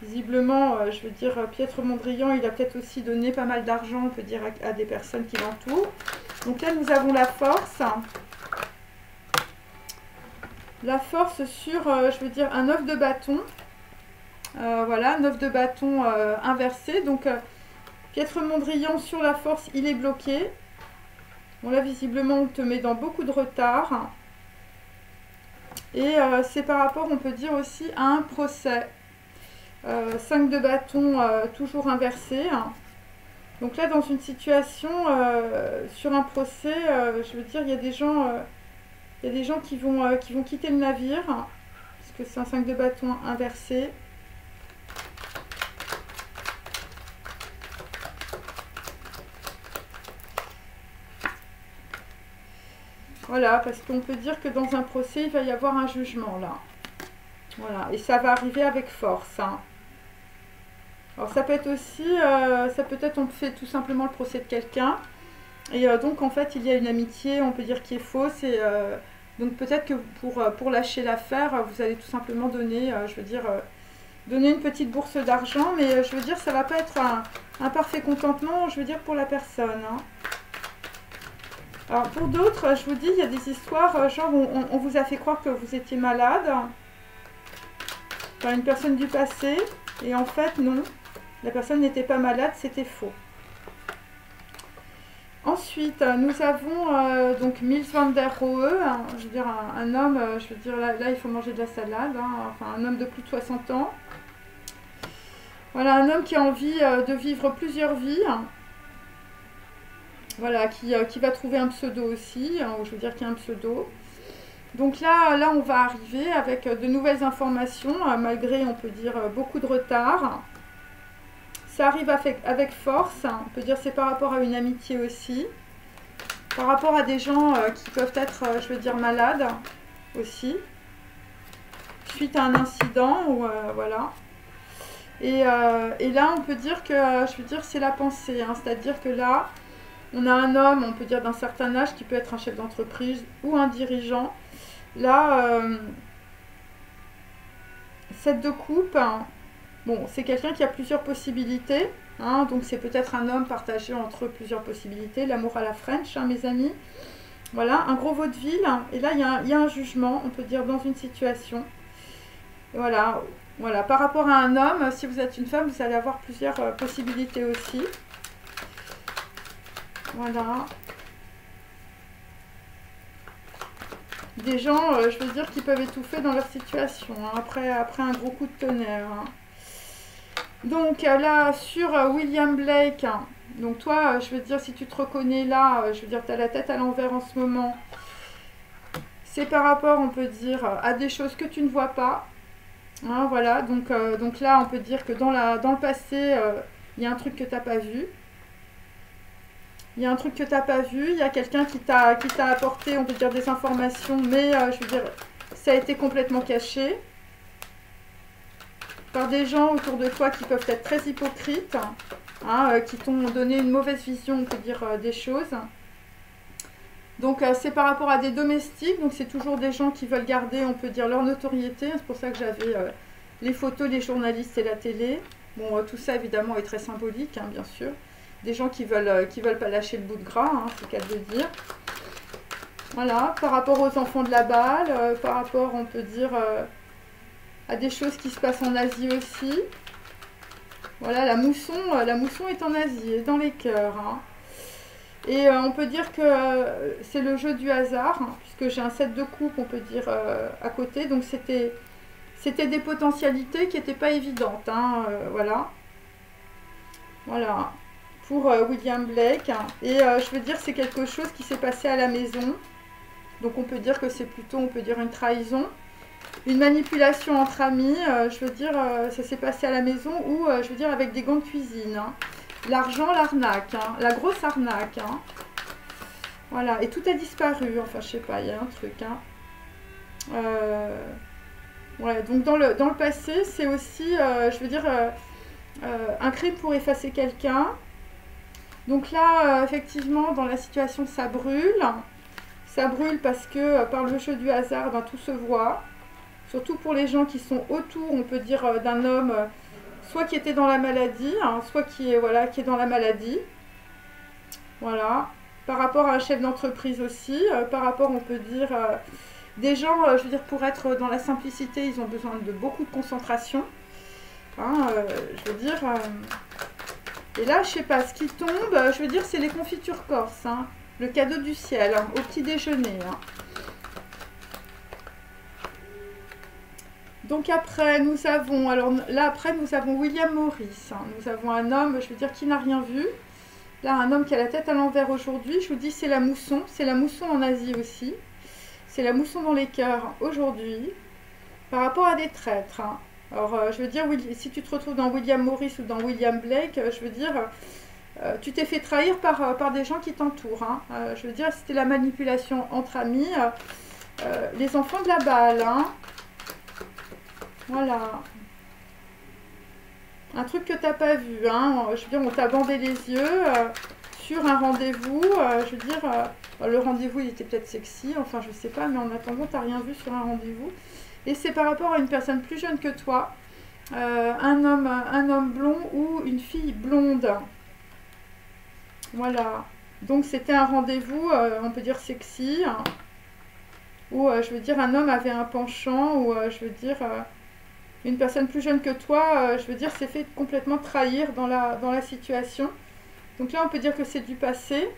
Visiblement, je veux dire, Piètre Mondrian, il a peut-être aussi donné pas mal d'argent, on peut dire, à des personnes qui l'entourent. Donc là, nous avons la force. La force sur, je veux dire, un 9 de bâton. Voilà, 9 de bâton inversé. Donc, Piètre Mondrian sur la force, il est bloqué. Bon, là, visiblement, on te met dans beaucoup de retard. Et c'est par rapport, on peut dire aussi, à un procès. 5 de bâton, toujours inversé. Donc là, dans une situation, sur un procès, je veux dire, il y a des gens qui vont quitter le navire. Parce que c'est un 5 de bâton inversé. Voilà, parce qu'on peut dire que dans un procès, il va y avoir un jugement, là. Voilà, et ça va arriver avec force. Hein. Alors, ça peut être aussi, on fait tout simplement le procès de quelqu'un. Et donc, en fait, il y a une amitié, on peut dire, qui est fausse. Et donc, peut-être que pour lâcher l'affaire, vous allez tout simplement donner, je veux dire, donner une petite bourse d'argent. Mais je veux dire, ça ne va pas être un parfait contentement, je veux dire, pour la personne. Hein. Alors pour d'autres, je vous dis, il y a des histoires, genre on vous a fait croire que vous étiez malade par une personne du passé, et en fait non, la personne n'était pas malade, c'était faux. Ensuite, nous avons donc Mies van der Rohe, hein, je veux dire un homme, je veux dire là il faut manger de la salade, hein, enfin un homme de plus de 60 ans. Voilà, un homme qui a envie de vivre plusieurs vies. Voilà, qui va trouver un pseudo aussi, hein, je veux dire qu'il y a un pseudo. Donc là, on va arriver avec de nouvelles informations, malgré, on peut dire, beaucoup de retard. Ça arrive avec force, on peut dire c'est par rapport à une amitié aussi. Par rapport à des gens qui peuvent être, je veux dire, malades aussi. Suite à un incident, ou voilà. Et là, on peut dire que, je veux dire, c'est la pensée. Hein, c'est-à-dire que là, on a un homme, on peut dire d'un certain âge, qui peut être un chef d'entreprise ou un dirigeant. Là, 7 de coupe, hein, bon, c'est quelqu'un qui a plusieurs possibilités. Hein, donc c'est peut-être un homme partagé entre plusieurs possibilités. L'amour à la French, hein, mes amis. Voilà, un gros vaudeville. Hein, et là, il y a un jugement, on peut dire, dans une situation. Voilà, voilà. Par rapport à un homme, si vous êtes une femme, vous allez avoir plusieurs possibilités aussi. Voilà. Des gens, je veux dire, qui peuvent étouffer dans leur situation, hein, après un gros coup de tonnerre. Hein. Donc là, sur William Blake, hein, donc toi, je veux dire, si tu te reconnais là, je veux dire, tu as la tête à l'envers en ce moment. C'est par rapport, on peut dire, à des choses que tu ne vois pas. Hein, voilà, donc là, on peut dire que dans le passé, il y a un truc que tu n'as pas vu. Il y a un truc que tu n'as pas vu, il y a quelqu'un qui t'a apporté, on peut dire, des informations, mais je veux dire, ça a été complètement caché. Par des gens autour de toi qui peuvent être très hypocrites, hein, qui t'ont donné une mauvaise vision, on peut dire, des choses. Donc c'est par rapport à des domestiques, donc c'est toujours des gens qui veulent garder, on peut dire, leur notoriété. C'est pour ça que j'avais les photos, les journalistes et la télé. Bon, tout ça évidemment est très symbolique, hein, bien sûr. Des gens qui veulent pas lâcher le bout de gras, hein, c'est le cas de le dire. Voilà, par rapport aux enfants de la balle, par rapport, on peut dire, à des choses qui se passent en Asie aussi. Voilà, la mousson est en Asie, est dans les cœurs. Hein. Et on peut dire que c'est le jeu du hasard, hein, puisque j'ai un 7 de coupe, on peut dire, à côté. Donc c'était des potentialités qui n'étaient pas évidentes. Hein, voilà. Voilà. Pour William Blake. Et je veux dire, c'est quelque chose qui s'est passé à la maison. Donc on peut dire que c'est plutôt, on peut dire, une trahison. Une manipulation entre amis, je veux dire, ça s'est passé à la maison ou, je veux dire, avec des gants de cuisine. Hein. L'argent, l'arnaque, hein, la grosse arnaque. Hein. Voilà, et tout a disparu, enfin, je sais pas, il y a un truc. Hein. Ouais, donc dans le passé, c'est aussi, je veux dire, un crime pour effacer quelqu'un. Donc là, effectivement, dans la situation, ça brûle. Ça brûle parce que par le jeu du hasard, ben, tout se voit. Surtout pour les gens qui sont autour, on peut dire, d'un homme, soit qui était dans la maladie, hein, soit qui est dans la maladie. Voilà. Par rapport à un chef d'entreprise aussi, par rapport, on peut dire, des gens, je veux dire, pour être dans la simplicité, ils ont besoin de beaucoup de concentration. Hein, je veux dire... et là, je sais pas, ce qui tombe, je veux dire, c'est les confitures corses. Hein, le cadeau du ciel, hein, au petit déjeuner. Hein. Donc après, nous avons, alors là après, nous avons William Morris. Hein. Nous avons un homme, je veux dire, qui n'a rien vu. Là, un homme qui a la tête à l'envers aujourd'hui. Je vous dis, c'est la mousson. C'est la mousson en Asie aussi. C'est la mousson dans les cœurs aujourd'hui. Par rapport à des traîtres. Hein. Alors, je veux dire, si tu te retrouves dans William Morris ou dans William Blake, je veux dire, tu t'es fait trahir par des gens qui t'entourent. Hein. Je veux dire, c'était la manipulation entre amis. Les enfants de la balle, hein. Voilà. Un truc que t'as pas vu, hein. Je veux dire, on t'a bandé les yeux sur un rendez-vous. Je veux dire, le rendez-vous, il était peut-être sexy, enfin, je sais pas, mais en attendant, t'as rien vu sur un rendez-vous. Et c'est par rapport à une personne plus jeune que toi, un homme blond ou une fille blonde. Voilà. Donc, c'était un rendez-vous, on peut dire sexy, hein, où, je veux dire, un homme avait un penchant, ou, je veux dire... une personne plus jeune que toi, je veux dire, s'est fait complètement trahir dans la situation. Donc là, on peut dire que c'est du passé.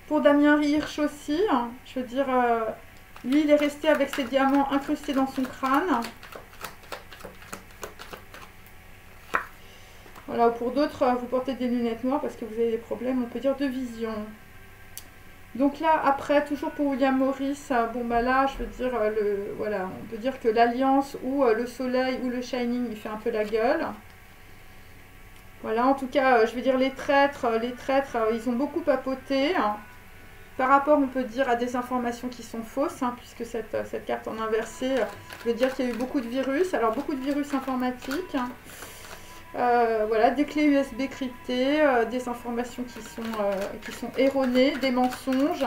Pour Damien Hirsch aussi, hein, je veux dire, lui, il est resté avec ses diamants incrustés dans son crâne. Voilà, pour d'autres, vous portez des lunettes noires parce que vous avez des problèmes, on peut dire, de vision. Donc là, après, toujours pour William Morris, bon bah là, je veux dire, voilà, on peut dire que l'Alliance ou le Soleil ou le Shining, il fait un peu la gueule. Voilà, en tout cas, je veux dire, les traîtres, ils ont beaucoup papoté. Par rapport, on peut dire, à des informations qui sont fausses, puisque cette carte en inversé veut dire qu'il y a eu beaucoup de virus. Alors, beaucoup de virus informatiques. Voilà, des clés USB cryptées, des informations qui sont erronées, des mensonges,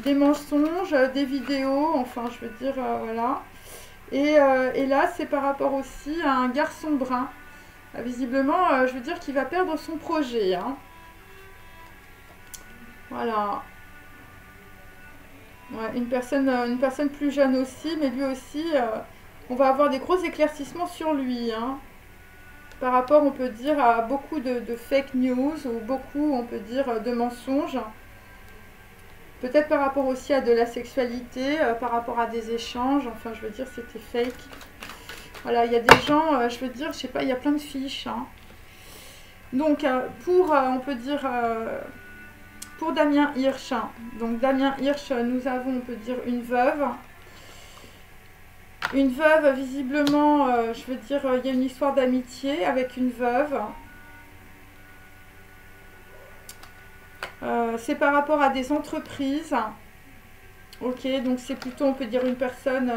des vidéos, enfin, je veux dire, voilà. Et là, c'est par rapport aussi à un garçon brun. Visiblement, je veux dire qu'il va perdre son projet. Voilà. Ouais, une personne plus jeune aussi, mais lui aussi, on va avoir des gros éclaircissements sur lui. Par rapport, on peut dire, à beaucoup de fake news ou beaucoup, on peut dire, de mensonges. Peut-être par rapport aussi à de la sexualité, par rapport à des échanges. Enfin, je veux dire, c'était fake. Voilà, il y a des gens, je veux dire, je sais pas, il y a plein de fiches. Donc, on peut dire, pour Damien Hirsch. Donc, Damien Hirsch, nous avons, on peut dire, une veuve. Une veuve, visiblement, je veux dire, il y a une histoire d'amitié avec une veuve. C'est par rapport à des entreprises. Ok, donc c'est plutôt, on peut dire, une personne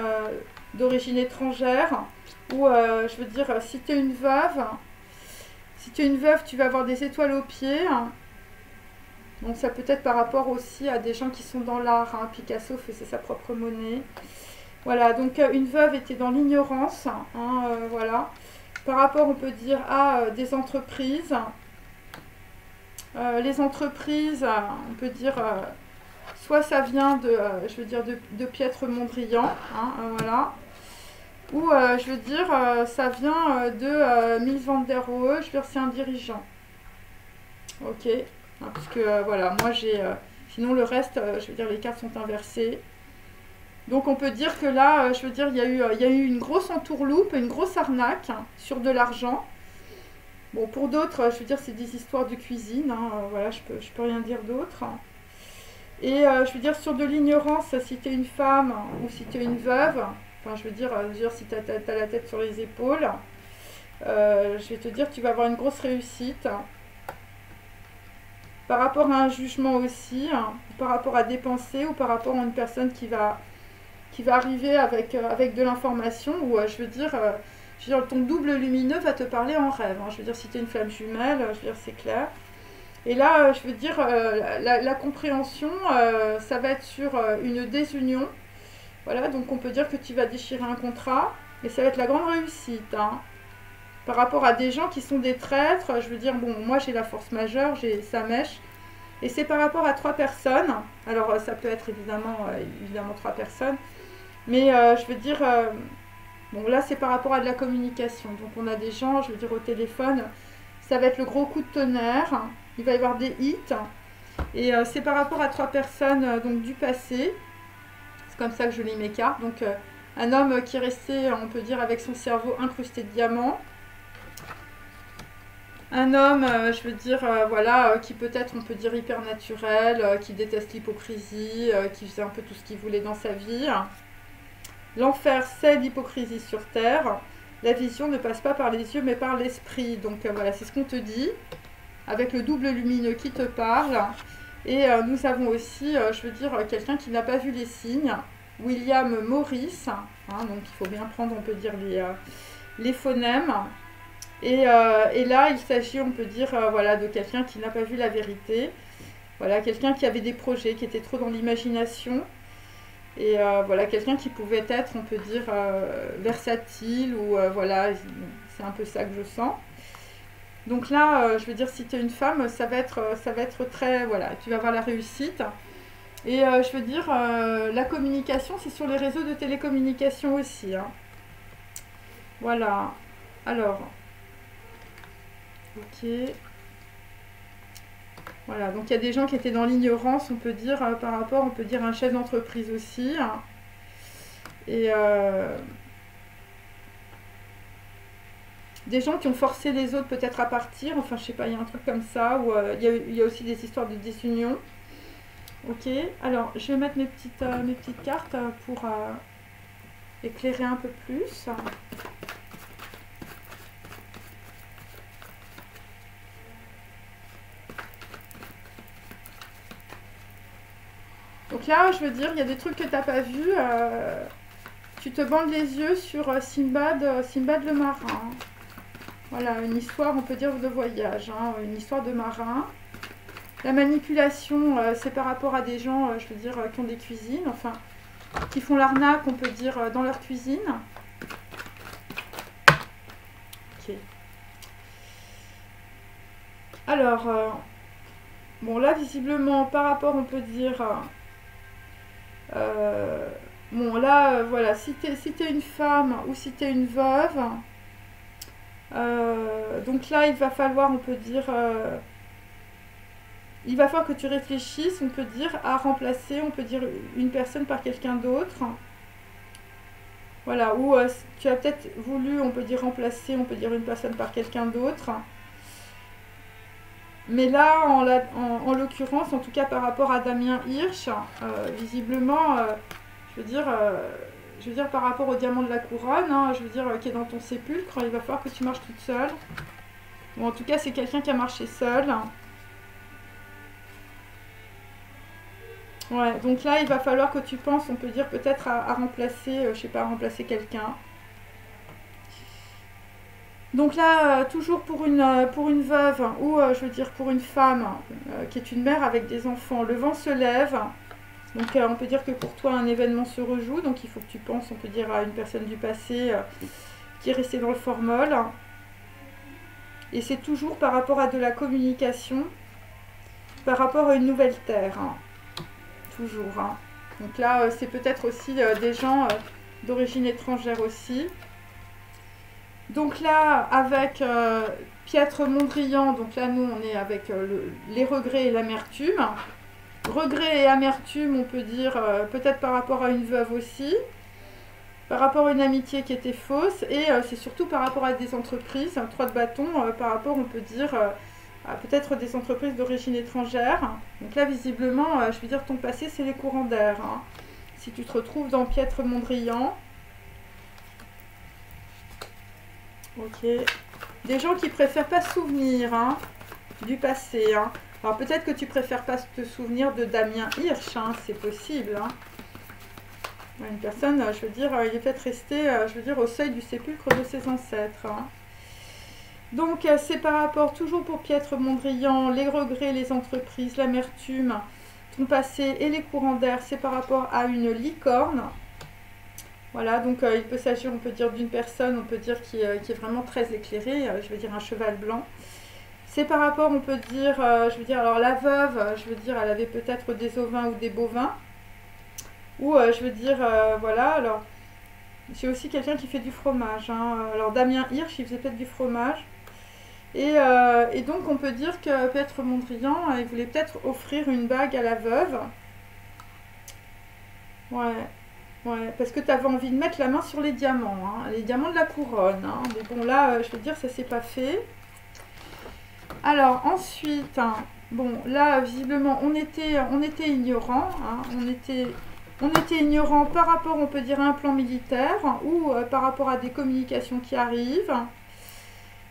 d'origine étrangère. Ou, je veux dire, si tu es une veuve, tu vas avoir des étoiles aux pieds. Donc ça peut être par rapport aussi à des gens qui sont dans l'art. Picasso faisait sa propre monnaie. Voilà, donc une veuve était dans l'ignorance. Voilà. Par rapport, on peut dire, à des entreprises. Les entreprises, on peut dire, soit ça vient je veux dire, de Piètre Mondrian, voilà. Ou, je veux dire, ça vient de Mies van der Rohe, je veux dire, c'est un dirigeant. Ok. Parce que, voilà, moi j'ai... sinon, le reste, je veux dire, les cartes sont inversées. Donc, on peut dire que là, je veux dire, il y a eu une grosse entourloupe, une grosse arnaque sur de l'argent. Bon, pour d'autres, je veux dire, c'est des histoires de cuisine. Voilà, je peux rien dire d'autre. Et je veux dire, sur de l'ignorance, si tu es une femme ou si tu es une veuve, enfin, je veux dire si tu as la tête sur les épaules, je vais te dire, tu vas avoir une grosse réussite. Par rapport à un jugement aussi, par rapport à des pensées ou par rapport à une personne qui va arriver avec de l'information ou je veux dire, ton double lumineux va te parler en rêve. Je veux dire, si tu es une flamme jumelle, je veux dire, c'est clair. Et là, je veux dire, la compréhension, ça va être sur une désunion. Voilà, donc on peut dire que tu vas déchirer un contrat et ça va être la grande réussite. Par rapport à des gens qui sont des traîtres, je veux dire, bon, moi j'ai la force majeure, j'ai sa mèche. Et c'est par rapport à 3 personnes. Alors, ça peut être évidemment 3 personnes. Mais je veux dire, bon là c'est par rapport à de la communication. Donc on a des gens, je veux dire au téléphone, ça va être le gros coup de tonnerre. Il va y avoir des hits. Et c'est par rapport à 3 personnes donc du passé. C'est comme ça que je lis mes cartes. Donc un homme qui est resté, on peut dire, avec son cerveau incrusté de diamants. Un homme, je veux dire, voilà, qui peut-être, on peut dire, hyper naturel, qui déteste l'hypocrisie, qui faisait un peu tout ce qu'il voulait dans sa vie. L'enfer, c'est l'hypocrisie sur terre. La vision ne passe pas par les yeux, mais par l'esprit. Donc voilà, c'est ce qu'on te dit, avec le double lumineux qui te parle. Et nous avons aussi, je veux dire, quelqu'un qui n'a pas vu les signes, William Morris. Donc il faut bien prendre, on peut dire, les phonèmes. Et là, il s'agit, on peut dire, voilà, de quelqu'un qui n'a pas vu la vérité. Voilà, quelqu'un qui avait des projets, qui était trop dans l'imagination. Et voilà, quelqu'un qui pouvait être, on peut dire, versatile ou voilà, c'est un peu ça que je sens. Donc là, je veux dire, si tu es une femme, ça va être très, voilà, tu vas avoir la réussite. Et je veux dire, la communication, c'est sur les réseaux de télécommunication aussi. Voilà. Alors, ok. Voilà, donc il y a des gens qui étaient dans l'ignorance, on peut dire, par rapport, on peut dire, un chef d'entreprise aussi. Et des gens qui ont forcé les autres peut-être à partir, enfin je sais pas, il y a un truc comme ça, où il y a aussi des histoires de désunion. Ok, alors je vais mettre mes petites cartes pour éclairer un peu plus. Donc là, je veux dire, il y a des trucs que tu n'as pas vus. Tu te bandes les yeux sur Simbad le marin. Voilà, une histoire, on peut dire, de voyage, hein, une histoire de marin. La manipulation, c'est par rapport à des gens, je veux dire, qui ont des cuisines, enfin, qui font l'arnaque, on peut dire, dans leur cuisine. Ok. Alors, bon, là, visiblement, par rapport, on peut dire... bon, là, voilà, si t'es une femme ou si t'es une veuve, donc là, il va falloir, on peut dire... il va falloir que tu réfléchisses, on peut dire, à remplacer, on peut dire, une personne par quelqu'un d'autre. Voilà, ou tu as peut-être voulu, on peut dire, remplacer, on peut dire, une personne par quelqu'un d'autre. Mais là, en l'occurrence, en tout cas par rapport à Damien Hirsch, visiblement, je veux dire par rapport au diamant de la couronne, hein, je veux dire, qui est dans ton sépulcre, il va falloir que tu marches toute seule. Bon, en tout cas, c'est quelqu'un qui a marché seul. Ouais, donc là, il va falloir que tu penses, on peut dire peut-être à remplacer, je sais pas, à remplacer quelqu'un. Donc là, toujours pour une veuve, ou je veux dire pour une femme qui est une mère avec des enfants, le vent se lève. Donc on peut dire que pour toi, un événement se rejoue, donc il faut que tu penses, on peut dire, à une personne du passé qui est restée dans le formol. Et c'est toujours par rapport à de la communication, par rapport à une nouvelle terre. Hein. Toujours. Hein. Donc là, c'est peut-être aussi des gens d'origine étrangère aussi. Donc là, avec Piètre Mondrian, donc là, nous, on est avec les regrets et l'amertume. Regrets et amertume, on peut dire, peut-être par rapport à une veuve aussi. Par rapport à une amitié qui était fausse. Et c'est surtout par rapport à des entreprises, un 3 de bâton, par rapport, on peut dire... peut-être des entreprises d'origine étrangère. Donc là, visiblement, je veux dire, ton passé, c'est les courants d'air. Hein. Si tu te retrouves dans Piètre Mondrian. Ok. Des gens qui préfèrent pas se souvenir hein, du passé. Hein. Alors peut-être que tu préfères pas te souvenir de Damien Hirsch, hein, c'est possible. Hein. Une personne, je veux dire, il est peut-être resté, je veux dire, au seuil du sépulcre de ses ancêtres. Hein. Donc, c'est par rapport, toujours pour Piètre Mondrian, les regrets, les entreprises, l'amertume, ton passé et les courants d'air, c'est par rapport à une licorne. Voilà, donc il peut s'agir, on peut dire, d'une personne, on peut dire, qui est vraiment très éclairée, je veux dire un cheval blanc. C'est par rapport, on peut dire, je veux dire, alors la veuve, je veux dire, elle avait peut-être des ovins ou des bovins. Ou, je veux dire, voilà, alors, c'est aussi quelqu'un qui fait du fromage. Hein. Alors, Damien Hirsch, il faisait peut-être du fromage. Et donc, on peut dire que Piètre Mondrian, il voulait peut-être offrir une bague à la veuve. Ouais, ouais, parce que tu avais envie de mettre la main sur les diamants, hein, les diamants de la couronne. Hein. Mais bon, là, je veux dire, ça s'est pas fait. Alors, ensuite, hein, bon, là, visiblement, on était ignorants. Hein, on était ignorants par rapport, on peut dire, à un plan militaire ou par rapport à des communications qui arrivent.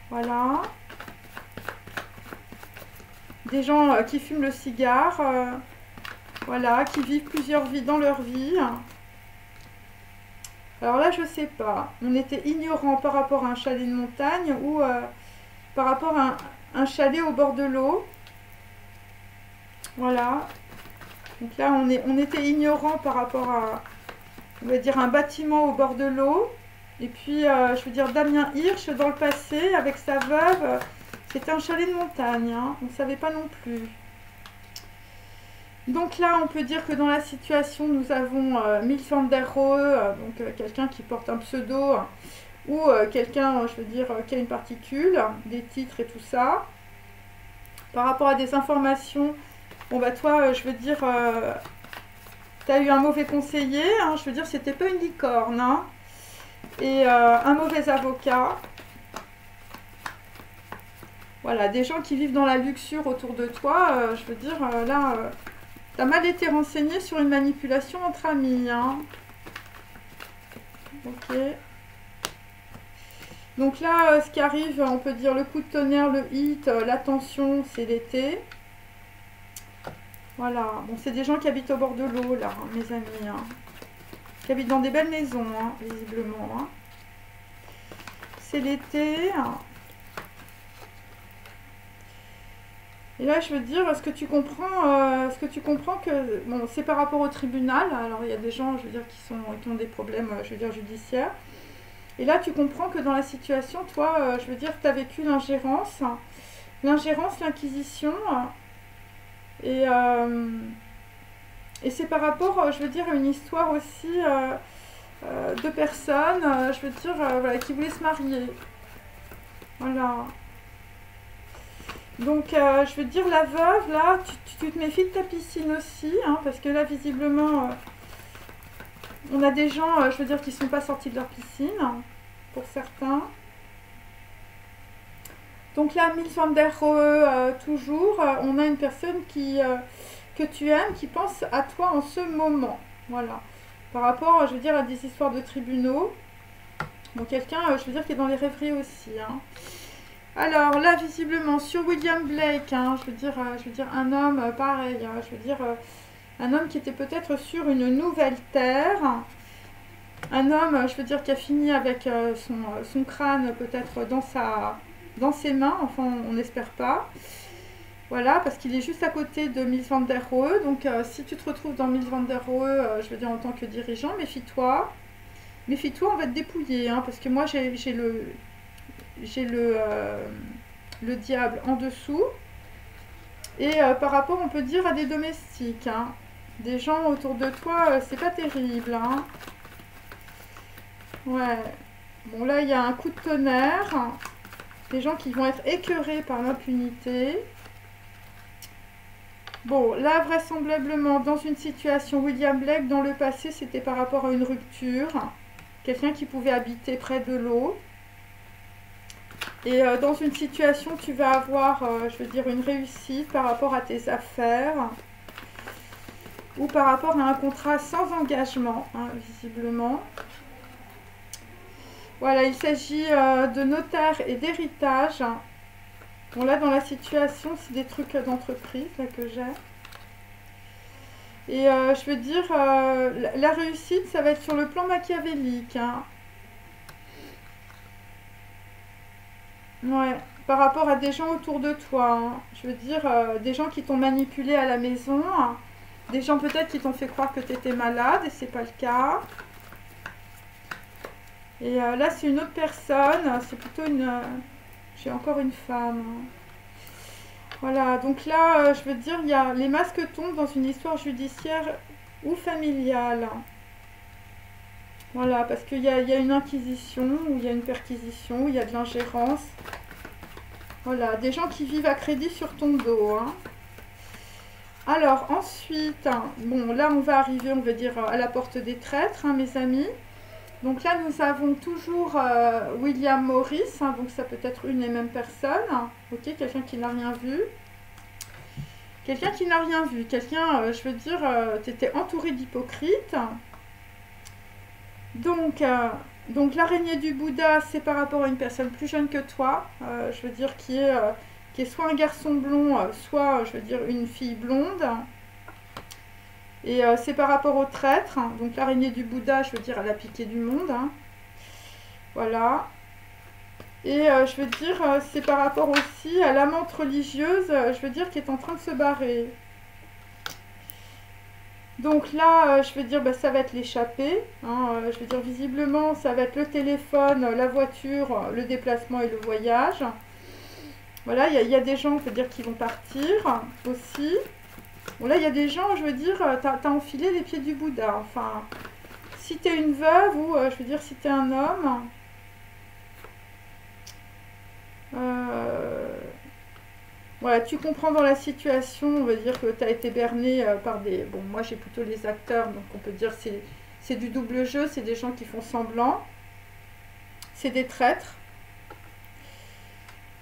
Voilà. Des gens qui fument le cigare, voilà, qui vivent plusieurs vies dans leur vie. Alors là, je sais pas. On était ignorant par rapport à un chalet de montagne ou par rapport à un chalet au bord de l'eau. Voilà. Donc là, on était ignorant par rapport à, on va dire, un bâtiment au bord de l'eau. Et puis, je veux dire, Damien Hirsch, dans le passé, avec sa veuve... C'était un chalet de montagne, hein. On ne savait pas non plus. Donc là, on peut dire que dans la situation, nous avons Mille van der Rohe, donc quelqu'un qui porte un pseudo, ou quelqu'un, je veux dire, qui a une particule, des titres et tout ça. Par rapport à des informations, bon bah toi, je veux dire, tu as eu un mauvais conseiller, hein, je veux dire, c'était pas une licorne, hein, et un mauvais avocat. Voilà, des gens qui vivent dans la luxure autour de toi, je veux dire, là, Tu as mal été renseigné sur une manipulation entre amis. Hein. Ok. Donc là, ce qui arrive, on peut dire le coup de tonnerre, le hit, la tension, c'est l'été. Voilà. Bon, c'est des gens qui habitent au bord de l'eau, là, hein, mes amis. Hein. Qui habitent dans des belles maisons, hein, visiblement. Hein. C'est l'été. Et là, je veux dire, est-ce que tu comprends que, bon, c'est par rapport au tribunal. Alors, il y a des gens, je veux dire, qui ont des problèmes, je veux dire, judiciaires. Et là, tu comprends que dans la situation, toi, je veux dire, tu as vécu l'ingérence, l'inquisition. Et c'est par rapport, je veux dire, à une histoire aussi de personnes, je veux dire, voilà, qui voulaient se marier. Voilà. Donc, je veux dire, la veuve, là, tu te méfies de ta piscine aussi, hein, parce que là, visiblement, on a des gens, je veux dire, qui ne sont pas sortis de leur piscine, pour certains. Donc là, Mies van der Rohe, toujours, on a une personne que tu aimes, qui pense à toi en ce moment. Voilà. Par rapport, je veux dire, à des histoires de tribunaux. Donc quelqu'un, je veux dire, qui est dans les rêveries aussi, hein. Alors là, visiblement, sur William Blake, hein, je veux dire un homme pareil, hein, je veux dire un homme qui était peut-être sur une nouvelle terre, un homme, je veux dire, qui a fini avec son crâne peut-être dans ses mains, enfin on n'espère pas. Voilà, parce qu'il est juste à côté de Mies van der Rohe, donc si tu te retrouves dans Mies van der Rohe, je veux dire en tant que dirigeant, méfie-toi, on va te dépouiller, hein, parce que moi j'ai le diable en dessous. Et par rapport, on peut dire, à des domestiques. Hein. Des gens autour de toi, c'est pas terrible. Hein. Ouais. Bon, là, il y a un coup de tonnerre. Des gens qui vont être écœurés par l'impunité. Bon, là, vraisemblablement, dans une situation, William Blake, dans le passé, c'était par rapport à une rupture. Quelqu'un qui pouvait habiter près de l'eau. Et dans une situation, tu vas avoir, je veux dire, une réussite par rapport à tes affaires ou par rapport à un contrat sans engagement, hein, visiblement. Voilà, il s'agit de notaire et d'héritage. Bon, là, dans la situation, c'est des trucs d'entreprise là, que j'ai. Et je veux dire, la réussite, ça va être sur le plan machiavélique, hein. Ouais, par rapport à des gens autour de toi, hein. Je veux dire, des gens qui t'ont manipulé à la maison, hein. Des gens peut-être qui t'ont fait croire que tu étais malade et c'est pas le cas. Et là, c'est une autre personne, c'est plutôt une... j'ai encore une femme. Voilà, donc là, je veux dire, il y a les masques tombent dans une histoire judiciaire ou familiale. Voilà, parce qu'il y a une inquisition, ou il y a une perquisition, ou il y a de l'ingérence. Voilà, des gens qui vivent à crédit sur ton dos. Hein. Alors, ensuite, hein, bon, là, on va arriver, on va dire, à la porte des traîtres, hein, mes amis. Donc là, nous avons toujours William Morris, hein, donc ça peut être une et même personne. Hein, ok, quelqu'un qui n'a rien vu. Quelqu'un qui n'a rien vu. Quelqu'un, je veux dire, tu étais entouré d'hypocrites. Donc l'araignée du Bouddha, c'est par rapport à une personne plus jeune que toi, je veux dire, qui est soit un garçon blond, soit, je veux dire, une fille blonde. Et c'est par rapport au traître. Hein. Donc l'araignée du Bouddha, je veux dire, elle a piqué du monde. Hein. Voilà. Et je veux dire, c'est par rapport aussi à l'amante religieuse, je veux dire, qui est en train de se barrer. Donc là, je veux dire, bah, ça va être l'échappée. Hein, je veux dire, visiblement, ça va être le téléphone, la voiture, le déplacement et le voyage. Voilà, il y a des gens, on peut dire, qui vont partir aussi. Bon, là, il y a des gens, je veux dire, t'as enfilé les pieds du Bouddha. Enfin, si t'es une veuve ou, je veux dire, si t'es un homme... Voilà, tu comprends dans la situation, on va dire que tu as été berné par des... Bon, moi j'ai plutôt les acteurs, donc on peut dire que c'est du double jeu, c'est des gens qui font semblant. C'est des traîtres.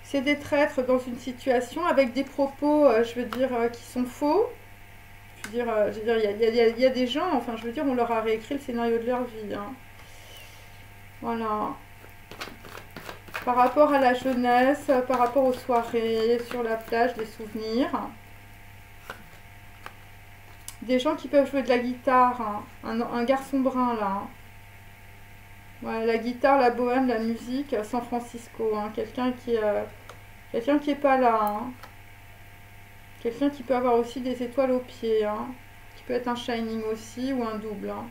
C'est des traîtres dans une situation avec des propos, je veux dire, qui sont faux. Je veux dire, il y a des gens, enfin, je veux dire, on leur a réécrit le scénario de leur vie. Hein. Voilà. Par rapport à la jeunesse, par rapport aux soirées, sur la plage, des souvenirs. Des gens qui peuvent jouer de la guitare. Hein. Un garçon brun, là. Hein. Ouais, la guitare, la bohème, la musique, San Francisco. Hein. Quelqu'un qui est pas là. Hein. Quelqu'un qui peut avoir aussi des étoiles aux pieds. Hein. Qui peut être un shining aussi ou un double. Hein.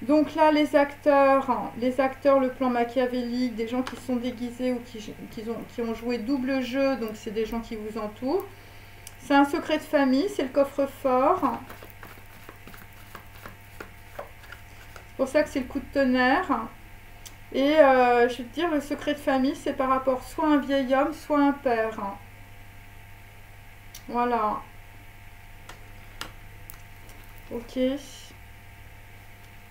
Donc là, les acteurs, le plan machiavélique, des gens qui sont déguisés ou qui ont joué double jeu, donc c'est des gens qui vous entourent. C'est un secret de famille, c'est le coffre-fort. C'est pour ça que c'est le coup de tonnerre. Et je veux dire, le secret de famille, c'est par rapport soit à un vieil homme, soit à un père. Voilà. Ok.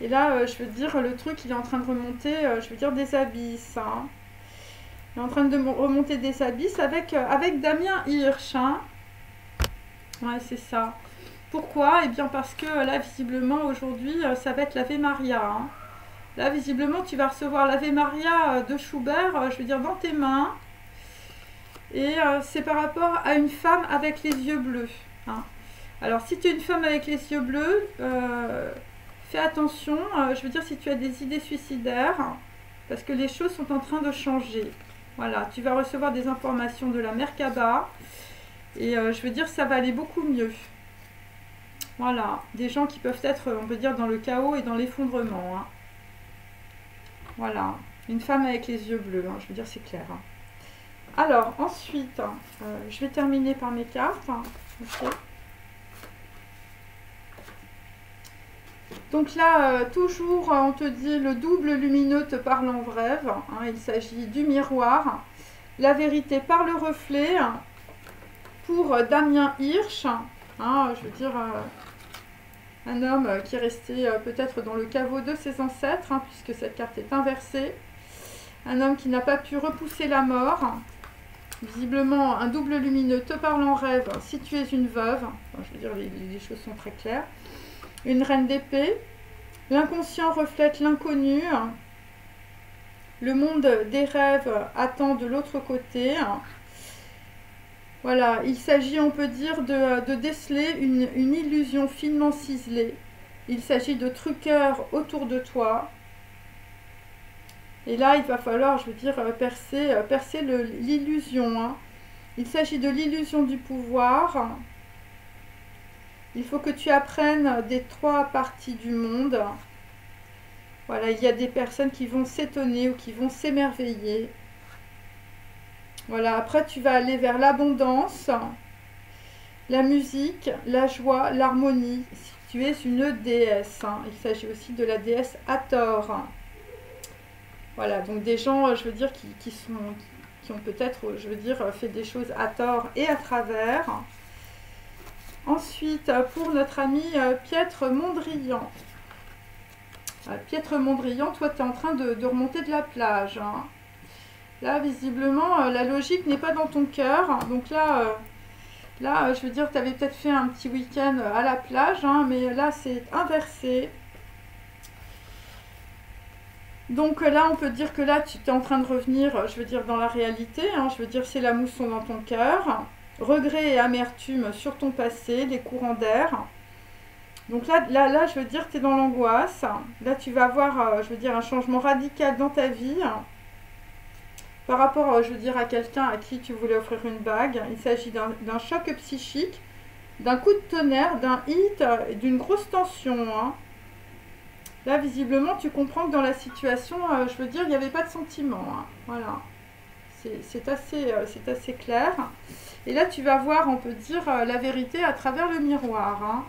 Et là, je veux dire, le truc, il est en train de remonter, je veux dire, des abysses. Hein. Il est en train de remonter des abysses avec Damien Hirsch. Hein. Ouais, c'est ça. Pourquoi? Eh bien, parce que là, visiblement, aujourd'hui, ça va être l'Ave Maria. Hein. Là, visiblement, tu vas recevoir l'Ave Maria de Schubert, je veux dire, dans tes mains. Et c'est par rapport à une femme avec les yeux bleus. Hein. Alors, si tu es une femme avec les yeux bleus... fais attention, je veux dire, si tu as des idées suicidaires, parce que les choses sont en train de changer. Voilà, tu vas recevoir des informations de la Merkaba, et je veux dire, ça va aller beaucoup mieux. Voilà, des gens qui peuvent être, on peut dire, dans le chaos et dans l'effondrement. Hein. Voilà, une femme avec les yeux bleus, hein, je veux dire, c'est clair. Hein. Alors, ensuite, je vais terminer par mes cartes. Okay. Donc là, toujours, on te dit, le double lumineux te parle en rêve. Hein, il s'agit du miroir. La vérité par le reflet. Pour Damien Hirsch. Hein, je veux dire, un homme qui est resté peut-être dans le caveau de ses ancêtres, hein, puisque cette carte est inversée. Un homme qui n'a pas pu repousser la mort. Visiblement, un double lumineux te parle en rêve si tu es une veuve. Enfin, je veux dire, les choses sont très claires. Une reine d'épée. L'inconscient reflète l'inconnu. Le monde des rêves attend de l'autre côté. Voilà, il s'agit, on peut dire, de déceler une illusion finement ciselée. Il s'agit de truqueurs autour de toi. Et là, il va falloir, je veux dire, percer l'illusion. Hein. Il s'agit de l'illusion du pouvoir. Il faut que tu apprennes des trois parties du monde. Voilà, il y a des personnes qui vont s'étonner ou qui vont s'émerveiller. Voilà, après tu vas aller vers l'abondance, la musique, la joie, l'harmonie. Si tu es une déesse, hein. Il s'agit aussi de la déesse Hathor. Voilà, donc des gens, je veux dire, qui ont peut-être, je veux dire, fait des choses à tort et à travers. Ensuite, pour notre ami Piètre Mondrian. Piètre Mondrian, toi, tu es en train de remonter de la plage. Hein. Là, visiblement, la logique n'est pas dans ton cœur. Donc là, je veux dire, tu avais peut-être fait un petit week-end à la plage, hein, mais là, c'est inversé. Donc là, on peut dire que là, tu es en train de revenir, je veux dire, dans la réalité. Hein, je veux dire, c'est la mousson dans ton cœur. Regret et amertume sur ton passé, les courants d'air. Donc là, je veux dire, tu es dans l'angoisse. Là, tu vas avoir, je veux dire, un changement radical dans ta vie. Par rapport, je veux dire, à quelqu'un à qui tu voulais offrir une bague. Il s'agit d'un choc psychique, d'un coup de tonnerre, d'un hit, d'une grosse tension. Hein. Là, visiblement, tu comprends que dans la situation, je veux dire, il n'y avait pas de sentiment. Hein. Voilà. C'est assez clair. Et là, tu vas voir, on peut dire, la vérité à travers le miroir. Hein.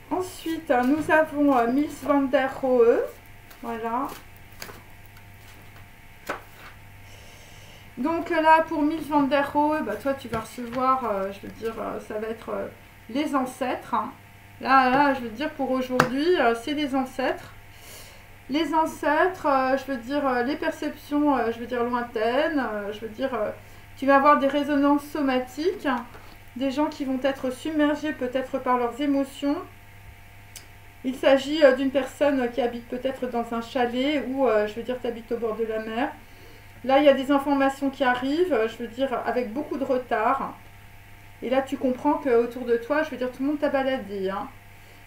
Ensuite, nous avons Miss van der Rohe. Voilà. Donc là, pour Miss van der Rohe, bah, toi, tu vas recevoir, je veux dire, ça va être les ancêtres. Hein. Là, je veux dire, pour aujourd'hui, c'est les ancêtres. Les ancêtres, je veux dire, les perceptions, je veux dire, lointaines. Je veux dire, tu vas avoir des résonances somatiques. des gens qui vont être submergés peut-être par leurs émotions. Il s'agit d'une personne qui habite peut-être dans un chalet ou, je veux dire, tu habites au bord de la mer. Là, il y a des informations qui arrivent, je veux dire, avec beaucoup de retard. Et là, tu comprends qu'autour de toi, je veux dire, tout le monde t'a baladé. Hein.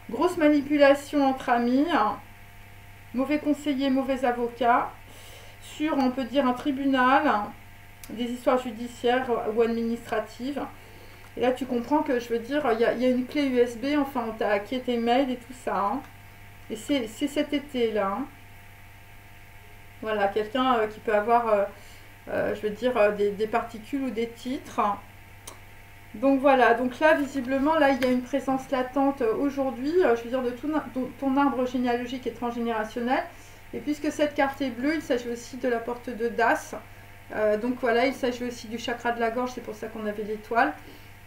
Grosse manipulation entre amis, hein. Mauvais conseiller, mauvais avocat, sur, on peut dire, un tribunal, des histoires judiciaires ou administratives. Et là, tu comprends que, je veux dire, il y a une clé USB, enfin, on t'a hacké tes mails et tout ça. Hein. Et c'est cet été-là. Hein. Voilà, quelqu'un qui peut avoir, je veux dire, des particules ou des titres. Donc voilà, donc là, visiblement, là, il y a une présence latente aujourd'hui, je veux dire, de ton arbre généalogique et transgénérationnel. Et puisque cette carte est bleue, il s'agit aussi de la porte de Das. Donc voilà, il s'agit aussi du chakra de la gorge, c'est pour ça qu'on avait l'étoile.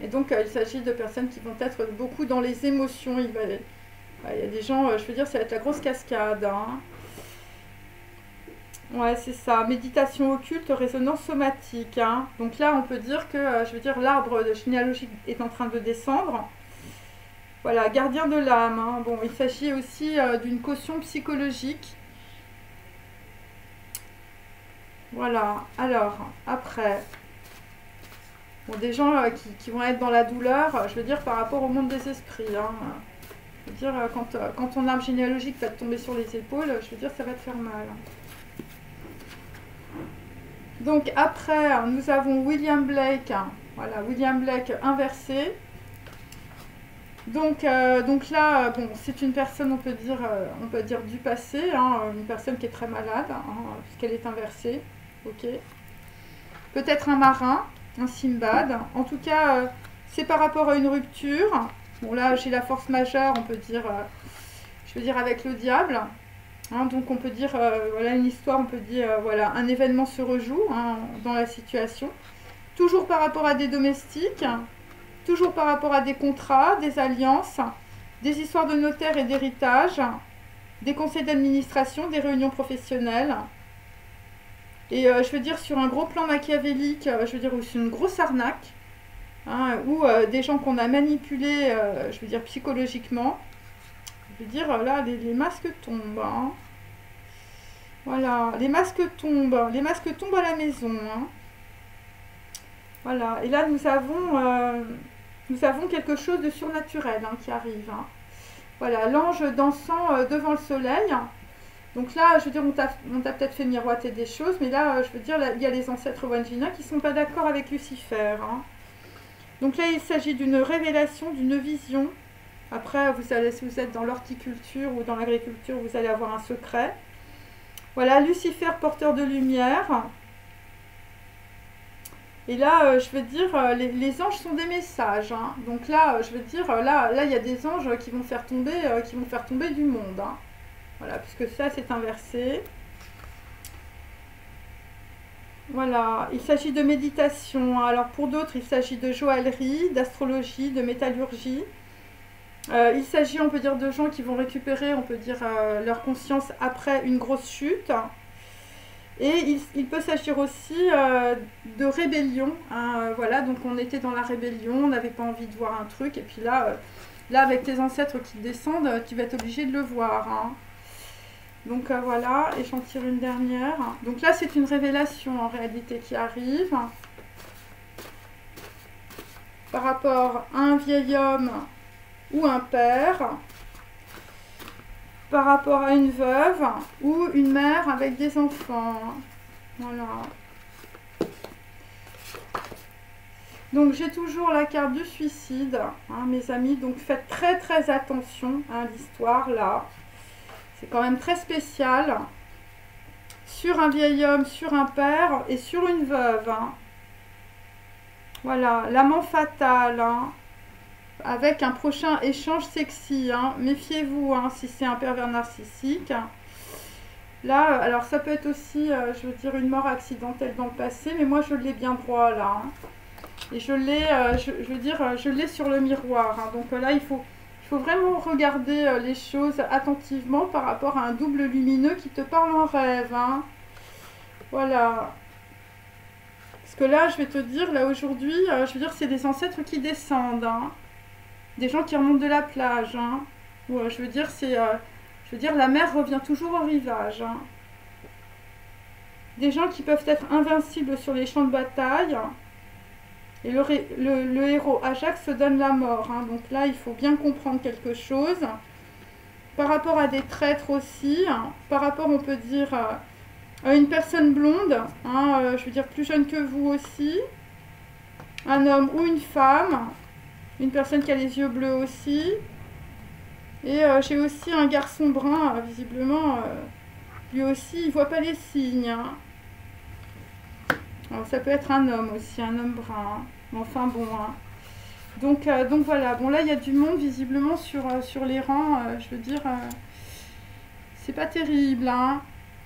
Et donc, il s'agit de personnes qui vont être beaucoup dans les émotions. Il y a des gens, je veux dire, ça va être la grosse cascade. Hein. Ouais, c'est ça. Méditation occulte, résonance somatique. Hein. Donc là, on peut dire que, je veux dire, l'arbre généalogique est en train de descendre. Voilà, gardien de l'âme. Hein. Bon, il s'agit aussi d'une caution psychologique. Voilà. Alors, après... Bon, des gens qui vont être dans la douleur, je veux dire, par rapport au monde des esprits. Hein. Je veux dire, quand ton arbre généalogique va te tomber sur les épaules, je veux dire, ça va te faire mal. Donc après, nous avons William Blake. Hein. Voilà, William Blake inversé. Donc là, bon, c'est une personne, on peut dire du passé, hein, une personne qui est très malade, hein, puisqu'elle est inversée. Ok. Peut-être un marin. Un Simbad. En tout cas, c'est par rapport à une rupture. Bon, là, j'ai la force majeure, on peut dire, je veux dire, avec le diable. Hein, donc, on peut dire, voilà, une histoire, on peut dire, voilà, un événement se rejoue hein, dans la situation. Toujours par rapport à des domestiques, toujours par rapport à des contrats, des alliances, des histoires de notaire et d'héritage, des conseils d'administration, des réunions professionnelles. Et je veux dire, sur un gros plan machiavélique, je veux dire, ou sur une grosse arnaque, hein, ou des gens qu'on a manipulés, je veux dire, psychologiquement. Je veux dire, là, les masques tombent. Hein. Voilà, les masques tombent à la maison. Hein. Voilà, et là, nous avons quelque chose de surnaturel hein, qui arrive. Hein. Voilà, l'ange dansant devant le soleil. Donc là, je veux dire, on t'a peut-être fait miroiter des choses, mais là, je veux dire, là, il y a les ancêtres Wandjina qui ne sont pas d'accord avec Lucifer. Hein. Donc là, il s'agit d'une révélation, d'une vision. Après, si vous êtes dans l'horticulture ou dans l'agriculture, vous allez avoir un secret. Voilà, Lucifer, porteur de lumière. Et là, je veux dire, les anges sont des messages. Hein. Donc là, je veux dire, là, il y a des anges qui vont faire tomber du monde. Hein. Voilà, puisque ça, c'est inversé. Voilà, il s'agit de méditation. Alors, pour d'autres, il s'agit de joaillerie, d'astrologie, de métallurgie. Il s'agit, on peut dire, de gens qui vont récupérer, on peut dire, leur conscience après une grosse chute. Et il peut s'agir aussi de rébellion. Hein, voilà, donc on était dans la rébellion, on n'avait pas envie de voir un truc. Et puis là, avec tes ancêtres qui descendent, tu vas être obligé de le voir. Hein. Donc voilà, et j'en tire une dernière. Donc là, c'est une révélation en réalité qui arrive. Par rapport à un vieil homme ou un père. Par rapport à une veuve ou une mère avec des enfants. Voilà. Donc j'ai toujours la carte du suicide, hein, mes amis. Donc faites très très attention à l'histoire là. C'est quand même très spécial. Sur un vieil homme, sur un père et sur une veuve. Hein. Voilà, l'amant fatal. Hein. Avec un prochain échange sexy. Hein. Méfiez-vous hein, si c'est un pervers narcissique. Là, alors ça peut être aussi, je veux dire, une mort accidentelle dans le passé. Mais moi, je l'ai bien droit là. Hein. Et je l'ai, je veux dire, je l'ai sur le miroir. Hein. Donc là, il faut vraiment regarder les choses attentivement par rapport à un double lumineux qui te parle en rêve. Hein. Voilà. Parce que là, je vais te dire, là aujourd'hui, je veux dire, c'est des ancêtres qui descendent, hein. Des gens qui remontent de la plage, hein. Ouais, je veux dire, je veux dire, la mer revient toujours au rivage, hein. Des gens qui peuvent être invincibles sur les champs de bataille. Et le héros Ajax se donne la mort, hein. Donc là, il faut bien comprendre quelque chose. Par rapport à des traîtres aussi, hein. Par rapport, on peut dire, à une personne blonde, hein, je veux dire plus jeune que vous aussi. Un homme ou une femme. Une personne qui a les yeux bleus aussi. Et j'ai aussi un garçon brun, visiblement, lui aussi, il voit pas les signes, hein. Alors, ça peut être un homme aussi, un homme brun, hein. Mais enfin bon, hein. Donc voilà, bon là il y a du monde visiblement sur les rangs, je veux dire, c'est pas terrible, hein.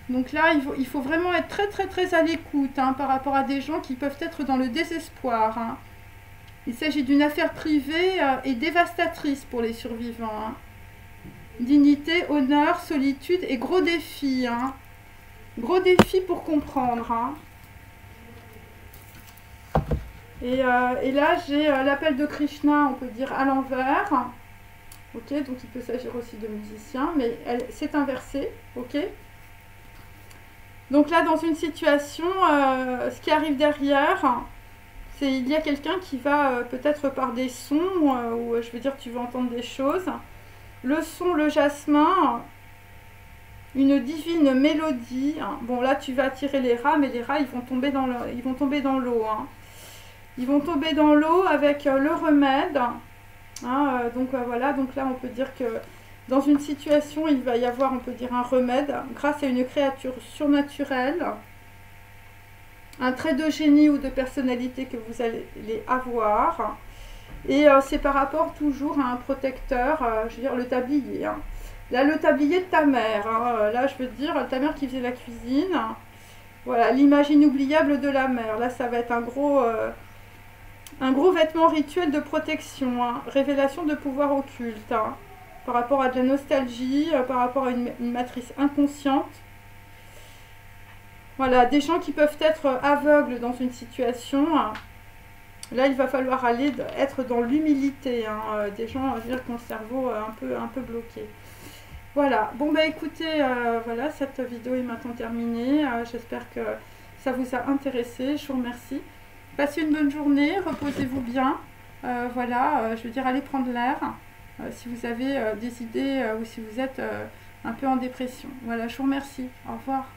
Donc là il faut vraiment être très très très à l'écoute, hein, par rapport à des gens qui peuvent être dans le désespoir, hein. Il s'agit d'une affaire privée et dévastatrice pour les survivants, hein. Dignité, honneur, solitude et gros défis, hein. Gros défis pour comprendre, hein. Et là, j'ai l'appel de Krishna, on peut dire à l'envers. Ok, donc il peut s'agir aussi de musiciens, mais c'est inversé. Ok. Donc là, dans une situation, ce qui arrive derrière, c'est il y a quelqu'un qui va peut-être par des sons, ou je veux dire, tu vas entendre des choses. Le son, le jasmin, une divine mélodie. Bon, là, tu vas attirer les rats, mais les rats, ils vont tomber dans l'eau, hein. Ils vont tomber dans l'eau avec le remède. Hein, donc voilà, donc là, on peut dire que dans une situation, il va y avoir, on peut dire, un remède grâce à une créature surnaturelle, un trait de génie ou de personnalité que vous allez avoir. Et c'est par rapport toujours à un protecteur, je veux dire le tablier, hein. Là, le tablier de ta mère, hein. Là, je veux dire ta mère qui faisait la cuisine. Voilà, l'image inoubliable de la mère. Là, ça va être un gros vêtement rituel de protection, hein. Révélation de pouvoir occulte, hein. Par rapport à de la nostalgie, par rapport à une matrice inconsciente. Voilà, des gens qui peuvent être aveugles dans une situation. Là, il va falloir être dans l'humilité, hein. Des gens, je veux dire, qui ont le cerveau un peu bloqué. Voilà, bon bah écoutez, voilà, cette vidéo est maintenant terminée. J'espère que ça vous a intéressé. Je vous remercie. Passez une bonne journée, reposez-vous bien. Voilà, je veux dire, allez prendre l'air. Si vous avez des idées ou si vous êtes un peu en dépression. Voilà, je vous remercie. Au revoir.